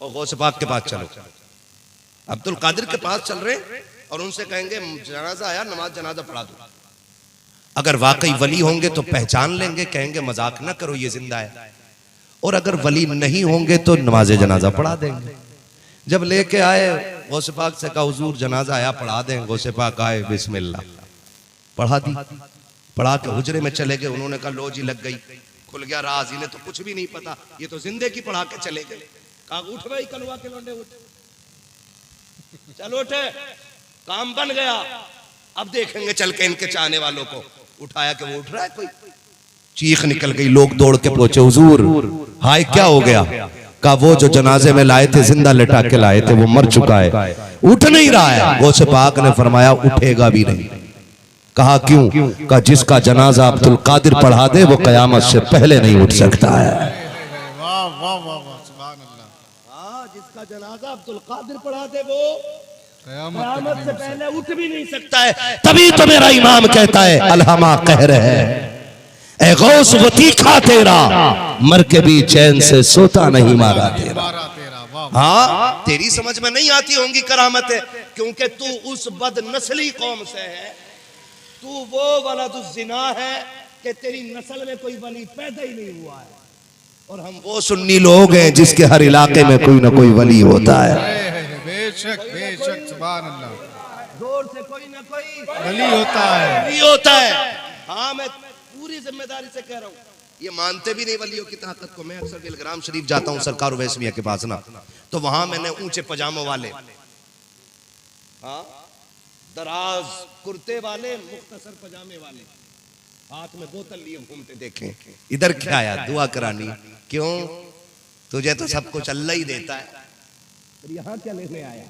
और गौसे पाक के पास चलो। अब्दुल कादिर के पास चल रहे और उनसे कहेंगे जनाजा आया, नमाज जनाजा पढ़ा दो। अगर वाकई वली होंगे तो पहचान लेंगे, कहेंगे मजाक ना करो ये जिंदा है। और अगर वली नहीं होंगे तो नमाज जनाजा पढ़ा देंगे। जब लेके आए गौसे पाक से कहा हुजूर जनाजा आया पढ़ा दें, गौसे पाक आए बिस्मिल्लाह पढ़ा दी। पढ़ा के हुजरे में चले गए। उन्होंने कहा लो जी लग गई, खुल गया राज, इन्हें तो कुछ भी नहीं पता, ये तो जिंदे की पढ़ा के चले गए। कहा उठ भाई कलवा के लौंडे उठ, चलो उठे, काम बन गया, अब देखेंगे चल के इनके चाहने वालों को। उठाया कि वो उठ रहा है, कोई चीख निकल गई, लोग दौड़ के पहुंचे, हुजूर हाय क्या हो गया? कहा वो जो जनाजे में लाए थे, जिंदा लिटा के लाए थे, वो मर चुका है, उठ नहीं रहा है। गौसे पाक ने फरमाया उठेगा भी नहीं। कहा क्यों? कहा जिसका जनाजा अब्दुल कादिर पढ़ा दे वो कयामत से पहले नहीं उठ सकता है। वाह वाह वाह वाह, सुभान अल्लाह। हाँ, जिसका जनाजा अब्दुल कादिर पढ़ा दे वो कयामत से पहले उठ भी नहीं सकता है। तभी तो मेरा इमाम कहता है अलहमा कह रहे हैं ए गौस वो तीखा तेरा, मर के भी चैन से सोता नहीं मारा तेरा। हाँ, तेरी समझ में नहीं आती होंगी करामतें, क्योंकि तू उस बदनस्ली कौम से है, तू वो वलदुज़्ज़िना है कि तेरी नस्ल में कोई वली पैदा ही नहीं हुआ है। और हम वो सुन्नी लोग हैं जिसके हर इलाके में कोई ना कोई वली होता है। बेशक बेशक, सुभान अल्लाह, जोर से कोई ना कोई वली होता है, वली होता है। हाँ, मैं पूरी जिम्मेदारी से कह रहा हूँ, ये मानते भी नहीं वलियों की ताकत को। मैं अक्सर बिलग्राम शरीफ जाता हूँ सरकार उवैस मियां के पास ना, तो वहां मैंने ऊंचे पजामों वाले, हाँ दराज कुर्ते वाले, मुख्तसर पजामे वाले, हाथ में बोतल लिए घूमते देखे। इधर क्या आया? दुआ करानी। क्यों? तुझे तो सब कुछ अल्लाह ही देता है, यहाँ क्या लेने आया?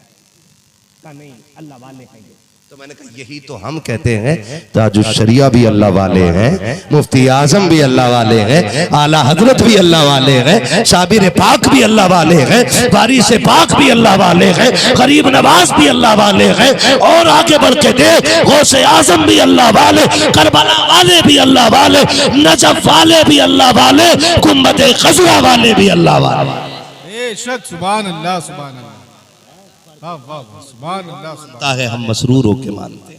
का नहीं, अल्लाह वाले हैं ये। तो मैंने कहा यही तो हम कहते हैं, ताजुश शरिया भी अल्लाह वाले हैं, मुफ्ती आजम भी अल्लाह वाले हैं, आला हजरत भी अल्लाह वाले हैं, शाबिर पाक भी अल्लाह वाले हैं, वारिस पाक भी अल्लाह वाले हैं, गरीब नवाज भी अल्लाह वाले हैं, और आगे बढ़ के देख गौसे आजम भी अल्लाह वाले, करबला वाले भी अल्लाह वाले, नजफ वाले भी अल्लाह वाले, गुंबद खजरा वाले भी अल्लाह वाले। बेशक, सुभान अल्लाह, सुभान अल्लाह, वाह वाह वाह, सुभान अल्लाह, सुभान है हम मसरूर होके मानते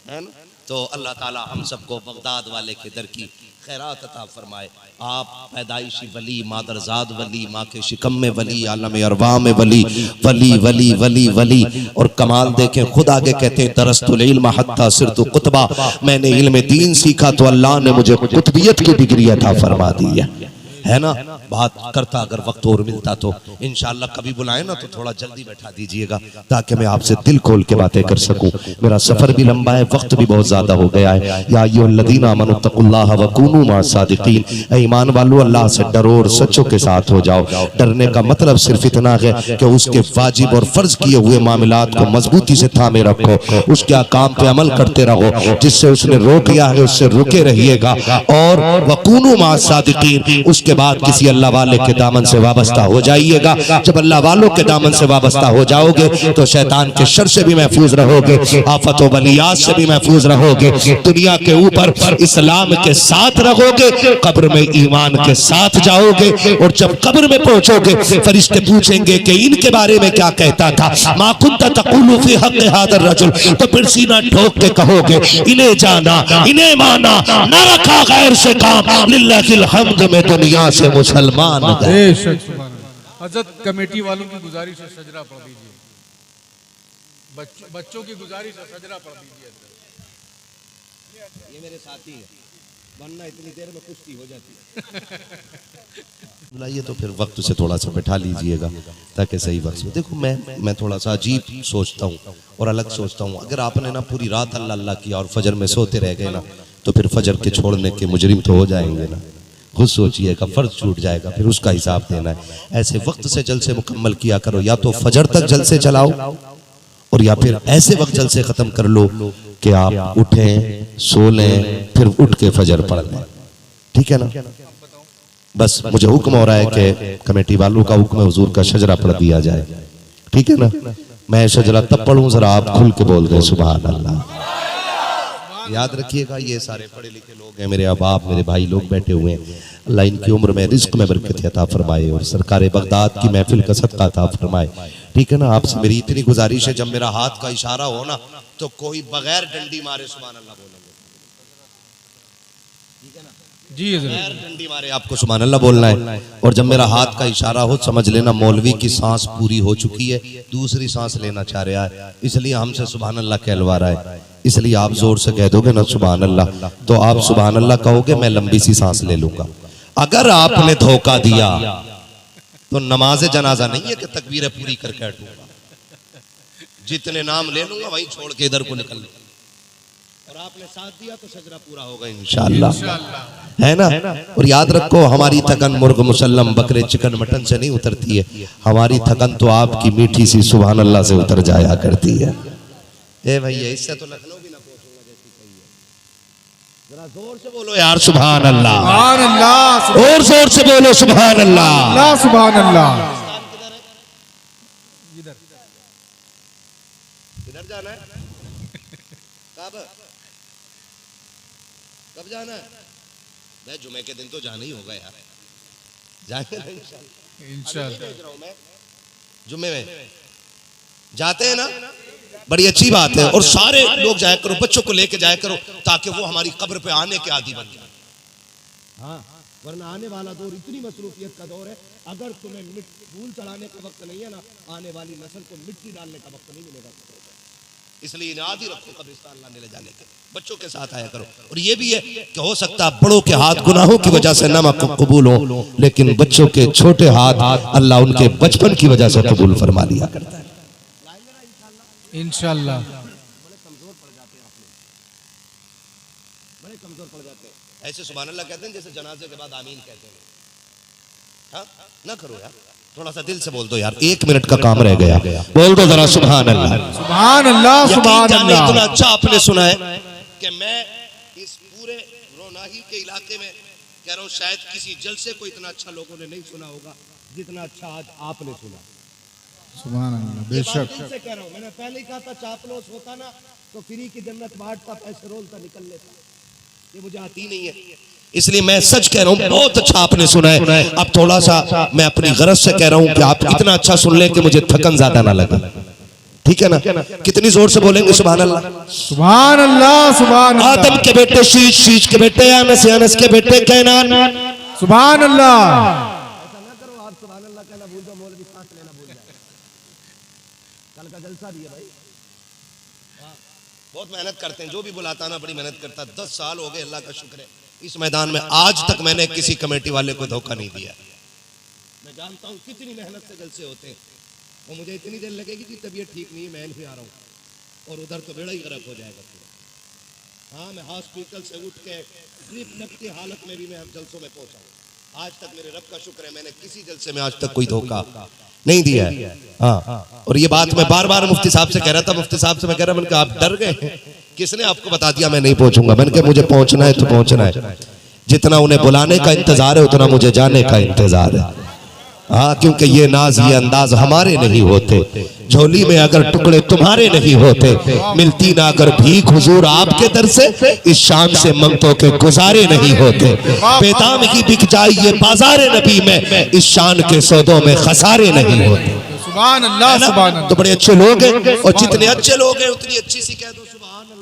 हैं ना। तो अल्लाह ताला हम सबको बगदाद वाले के दर की खैरात अता फरमाए। आप पैदाइशी वली, मादरजाद वली, माँ के शिकम में वली, आलम अरवा में वली, वली वली वली वली। और कमाल देखें, खुद आगे कहते हैं दरस्तुल इल्म हत्ता सिरतु कुतबा, मैंने इल्म दीन सीखा तो अल्लाह ने मुझे कुतबियत की डिग्री अता फरमा दी है ना। बात करता अगर वक्त और मिलता तो इंशाअल्लाह कभी बुलाए ना तो थोड़ा जल्दी बैठा दीजिएगा, ताकि मैं आपसे दिल खोल के बातें कर सकूं। मेरा सफर भी लंबा है, वक्त भी बहुत ज्यादा हो गया है। या अय्युहल्लज़ीना आमनुत्तकुल्लाह व कूनू मास्सादिकीन, ऐ ईमान वालों अल्लाह से डरो और सच्चों के साथ हो जाओ। डरने का मतलब सिर्फ इतना है कि उसके वाजिब और फर्ज किए हुए मामलात को मजबूती से थामे रखो, उसके अहकाम पे अमल करते रहो, जिससे उसने रोक लिया है उससे रुके रहिएगा। और वकूनू मास्सादिकीन, उसके बाद किसी अल्लाह वाले के दामन से वाबस्ता हो जाइएगा। जब अल्लाह वालों के दामन से वाबस्ता हो जाओगे तो शैतान के शर से भी महफूज रहोगे, आफत व बलियात से भी महफूज रहोगे, दुनिया के ऊपर इस्लाम के साथ रहोगे, कब्र में ईमान के साथ जाओगे। और जब कब्र में पहुंचोगे फरिश्ते पूछेंगे कि इनके बारे में क्या कहता था, मा कुन्ता तक़ूलु फी हक़्क़ि हाज़ा रजुल, तो फिर सीना ठोक के कहोगे इन्हें जाना, इन्हें माना, न रखा गैर से काम, लिल्लाहिल हम्द में दुनिया से मुसलमान। हजरत कमेटी वालों की गुजारिश है, सजरा पढ़ दीजिए, बच्चों की गुजारिश है, सजरा पढ़ दीजिए। ये मेरे साथी है, वरना इतनी देर में कुश्ती हो जाती है। बुलाइए तो फिर वक्त से थोड़ा सा बैठा लीजिएगा ताकि सही वक्त में। देखो मैं थोड़ा सा अजीब सोचता हूँ और अलग सोचता हूँ। अगर आपने ना पूरी रात अल्लाह अल्लाह किया और फजर में सोते रह गए ना, तो फिर फजर के छोड़ने के मुजरिम तो हो जाएंगे ना। खुद सोचिएगा, फर्ज छूट जाएगा, फिर उसका हिसाब देना है। ऐसे वक्त से जलसे मुकम्मल किया करो, या तो फजर तक जलसे चलाओ और या फिर ऐसे वक्त जलसे खत्म कर लो कि आप उठें, सो लें, फिर उठ के फजर पढ़ लें। ठीक है ना। बस मुझे हुक्म हो रहा है कि कमेटी वालों का हुक्म है हुजूर का शजरा पढ़ दिया जाए। ठीक है ना। मैं शजरा तब पढ़ूं जरा आप खुल के बोल दें सुभान अल्लाह। याद रखिएगा ये सारे पढ़े लिखे लोग हैं, मेरे अबाप मेरे भाई लोग बैठे हुए हैं। अल्लाह इनकी उम्र में रिज्क में बरकत अता फरमाए और सरकार बगदाद की महफिल का सदका अता फरमाए। ठीक है ना। आपसे मेरी इतनी गुजारिश है, जब मेरा हाथ का इशारा हो ना तो कोई बगैर डंडी मारे सुभान अल्लाह बोलेंगे, जी हजरत। बगैर डंडी मारे आपको सुभान अल्लाह बोलना है। और जब मेरा हाथ का इशारा हो समझ लेना मौलवी की सांस पूरी हो चुकी है, दूसरी सांस लेना चाह रहा है, इसलिए हमसे सुभान अल्लाह कहलवा रहा है। इसलिए आप जोर से कह दोगे ना सुभान अल्लाह, तो आप सुभान अल्लाह कहोगे, मैं लंबी सी सांस ले लूंगा। अगर आपने धोखा दिया तो नमाज जनाजा नहीं है कि तकबीरें पूरी करके हटूंगा, जितने नाम ले लूंगा वहीं छोड़ के इधर को निकल लूंगा। और आपने साथ दिया तो सजरा पूरा होगा इंशाअल्लाह, है ना। और याद रखो हमारी थकन मुर्ग मुसल्लम बकरे चिकन मटन से नहीं उतरती है, हमारी थकन तो आपकी मीठी सी सुभान अल्लाह से उतर जाया करती है। ए भैया इससे तो लखनऊ भी ना पहुंचूंगा जैसी कही है। जरा जोर से बोलो यार सुभान अल्लाह, सुभान अल्लाह, और जोर से बोलो सुभान अल्लाह। अल्लाह सुभान अल्लाह। इधर जाना है, कब जाना है? मैं जुमे के दिन तो जाना ही होगा यार, जाएंगे ना इंशाल्लाह। जुमे में जाते हैं ना, बड़ी अच्छी बात है। और सारे लोग जाया करो, बच्चों को लेके जाया करो, ताकि वो हमारी कब्र पे आने के आदी बन जाए। हाँ, वरना आने वाला दौर इतनी मसरूफियत का दौर है, अगर तुम्हें फूल चढ़ाने का वक्त नहीं है ना, आने वाली नस्ल को मिट्टी डालने का वक्त नहीं मिलेगा। इसलिए याद ही रखो कब्रिस्तान लाने ले जाने के, बच्चों के साथ आया करो। और ये भी है कि हो सकता है बड़ों के हाथ गुनाहों की वजह से ना कबूल हो, लेकिन बच्चों के छोटे हाथ अल्लाह उनके बचपन की वजह से कबूल फरमा लिया करता है इंशाअल्लाह। बड़े कमजोर पड़ जाते हैं, ऐसे सुभान अल्लाह कहते हैं जैसे जनाजे के बाद आमीन कहते हैं। हाँ ना करो यार, थोड़ा सा दिल से बोल दो यार, 1 मिनट का काम रह गया, बोल दो जरा सुभान अल्लाह। सुभान अल्लाह, सुभान अल्लाह। इतना अच्छा आपने सुना है कि मैं इस पूरे रोनाही के इलाके में कह रहा हूँ, शायद किसी जलसे को इतना अच्छा लोगों ने नहीं सुना होगा जितना अच्छा आज आपने सुना। सुभान अल्लाह, बेशक। से कह रहा हूँ, मैंने पहले ही कहा था चापलोस होता ना तो फ्री की जन्नत बांटता, पैसे रोलता, निकल लेता, ये मुझे आती नहीं है। इसलिए मैं सच कह रहा हूँ, बहुत अच्छा आपने सुना है। अब थोड़ा सा मैं अपनी गरज से कह रहा हूँ कि आप इतना अच्छा सुन लें कि मुझे थकन ज्यादा ना लगे, ठीक है ना। कितनी जोर से बोलेंगे सुभान अल्लाह, सुभान अल्लाह, सुभान अल्लाह। आदम के बेटे शीश, शीश के बेटे अनस, अनस के बेटे कैनान, सुभान अल्लाह। ऐसा ना करो आप सुभान अल्लाह कहना भूल जाओ, मौलवी सांस लेना भूल जाए। कल का जलसा भी है भाई, बहुत मेहनत करते हैं, जो भी बुलाता ना बड़ी मेहनत करता। 10 साल हो गए, अल्लाह का शुक्र है इस मैदान में आज तक मैंने किसी कमेटी वाले को धोखा नहीं दिया। मैं जानता हूँ कितनी मेहनत से जलसे होते हैं, और मुझे इतनी देर लगेगी कि तबीयत ठीक नहीं है, मैं भी आ रहा हूँ, और उधर तो बेड़ा ही गर्क हो जाएगा पूरा। हाँ, मैं हॉस्पिटल से उठ के ड्रिप लगती हालत में भी मैं जलसों में पहुंचा हूँ। आज तक मेरे रब का शुक्र है मैंने किसी जलसे में आज तक कोई धोखा नहीं दिया है। हाँ, और ये बात मैं बार बार मुफ्ती साहब से कह रहा था, मुफ्ती साहब से मैं कह रहा, मैंने कहा आप डर गए, किसने आपको बता दिया मैं नहीं पहुंचूंगा? मैंने कहा मुझे पहुंचना है तो पहुंचना है, जितना उन्हें बुलाने का इंतजार है उतना मुझे जाने का इंतजार है। हाँ, क्योंकि ये नाज ये अंदाज हमारे नहीं होते, झोली में अगर टुकड़े तुम्हारे नहीं होते, मिलती ना अगर भीख हुजूर आपके दर से, इस शान से मंगतों के गुजारे नहीं होते। बेदाम ही बिक जाए ये बाजारे नबी में, इस शान के सौदों में खसारे नहीं होते। सुभान अल्लाह, सुभान अल्लाह। तो बड़े अच्छे लोग हैं, और जितने अच्छे लोग हैं उतनी अच्छी सी कह दो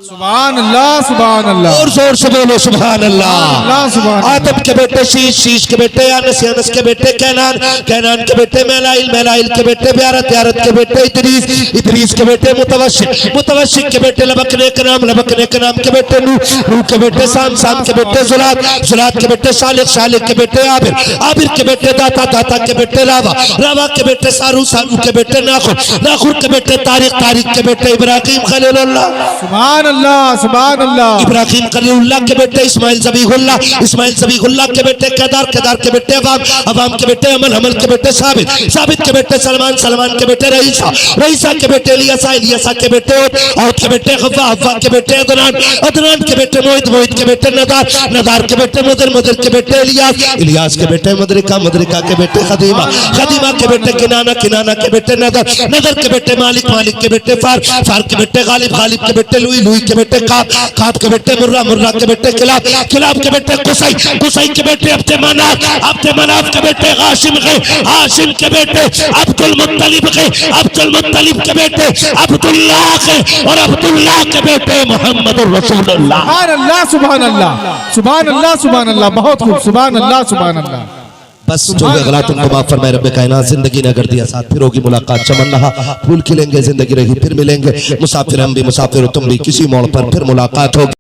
सुभान अल्लाह, सुभान अल्लाह। और जोर से बोलो सुभान अल्लाह। अल्लाह सुभान। आदम के बेटे शीश, शीश के बेटे अनस, अनस के बेटे कैनान, कैनान के बेटे मेलाइल, मेलाइल के बेटे ब्यारत, ब्यारत के बेटे इदरीस, इदरीस के बेटे मुतवशिक, मुतवशिक के बेटे लबकने के नाम, लबकने के नाम के बेटे नूह, नूह के बेटे साम, साम के बेटे जुलात, जुलात के बेटे सालिक, सालिक के बेटे आबिर, आबिर के बेटे दाता, दाता के बेटे रावा, रावा के बेटे सारू, सारू के बेटे नाखुर, नाखुर के बेटे तारिक, तारिक के बेटे इब्राहिम खलीलुल्लाह। सुभान अल्लाह, सुभान अल्लाह। इब्राहिम खलीलुल्लाह के बेटे इस्माइल ज़बीहुल्लाह, इस्माइल ज़बीहुल्लाह के बेटे केदार, केदार के बेटे अवाम, अवाम के बेटे अमल, अमल के बेटे साबित, साबित के बेटे सलमान, सलमान के बेटे रईसा, रईसा के बेटे इलियासा, इलियासा के बेटे औद के बेटे हव्वा, हव्वा के बेटे अदनान, अदनान के बेटे मोहित, मोहित के बेटे नदार, नदार के बेटे मुदर, मुदर के बेटे इलियास, इलियास के बेटे मुदरिका, मुदरिका के बेटे खदीमा, खदीमा के बेटे किनाना, किनाना के बेटे नदर, नदर के बेटे मालिक, मालिक के बेटे फार, फार के बेटे गालिब, गालिब के बेटे लुई, लुई के बेटे काब, काब के बेटे मुर्रा, मुर्रा के बेटे किलाब, किलाब के बेटे कुसई, कुसई के बेटे अब्दे मनाफ, अब्दे मनाफ के बेटे हाशिम गए, हाशिम के बेटे अब्दुल मुत्तलिब गए, अब्दुल मुत्तलिब के बेटे अब्दुल्लाह गए, और अब्दुल्लाह के बेटे मोहम्मद रसूलुल्लाह। सुभान अल्लाह, सुभान अल्लाह, सुभान अल्लाह, सुभान अल्लाह, बहुत खूब, सुभान अल्लाह, सुभान अल्लाह। बस जो गलतों को माफ फरमाए रब्बे कायनात। जिंदगी ने अगर दिया साथ, फिर होगी मुलाकात। चमन रहा फूल खिलेंगे, जिंदगी रही फिर मिलेंगे। मुसाफिर हम भी, मुसाफिर तुम भी, किसी मोड़ पर फिर मुलाकात होगी।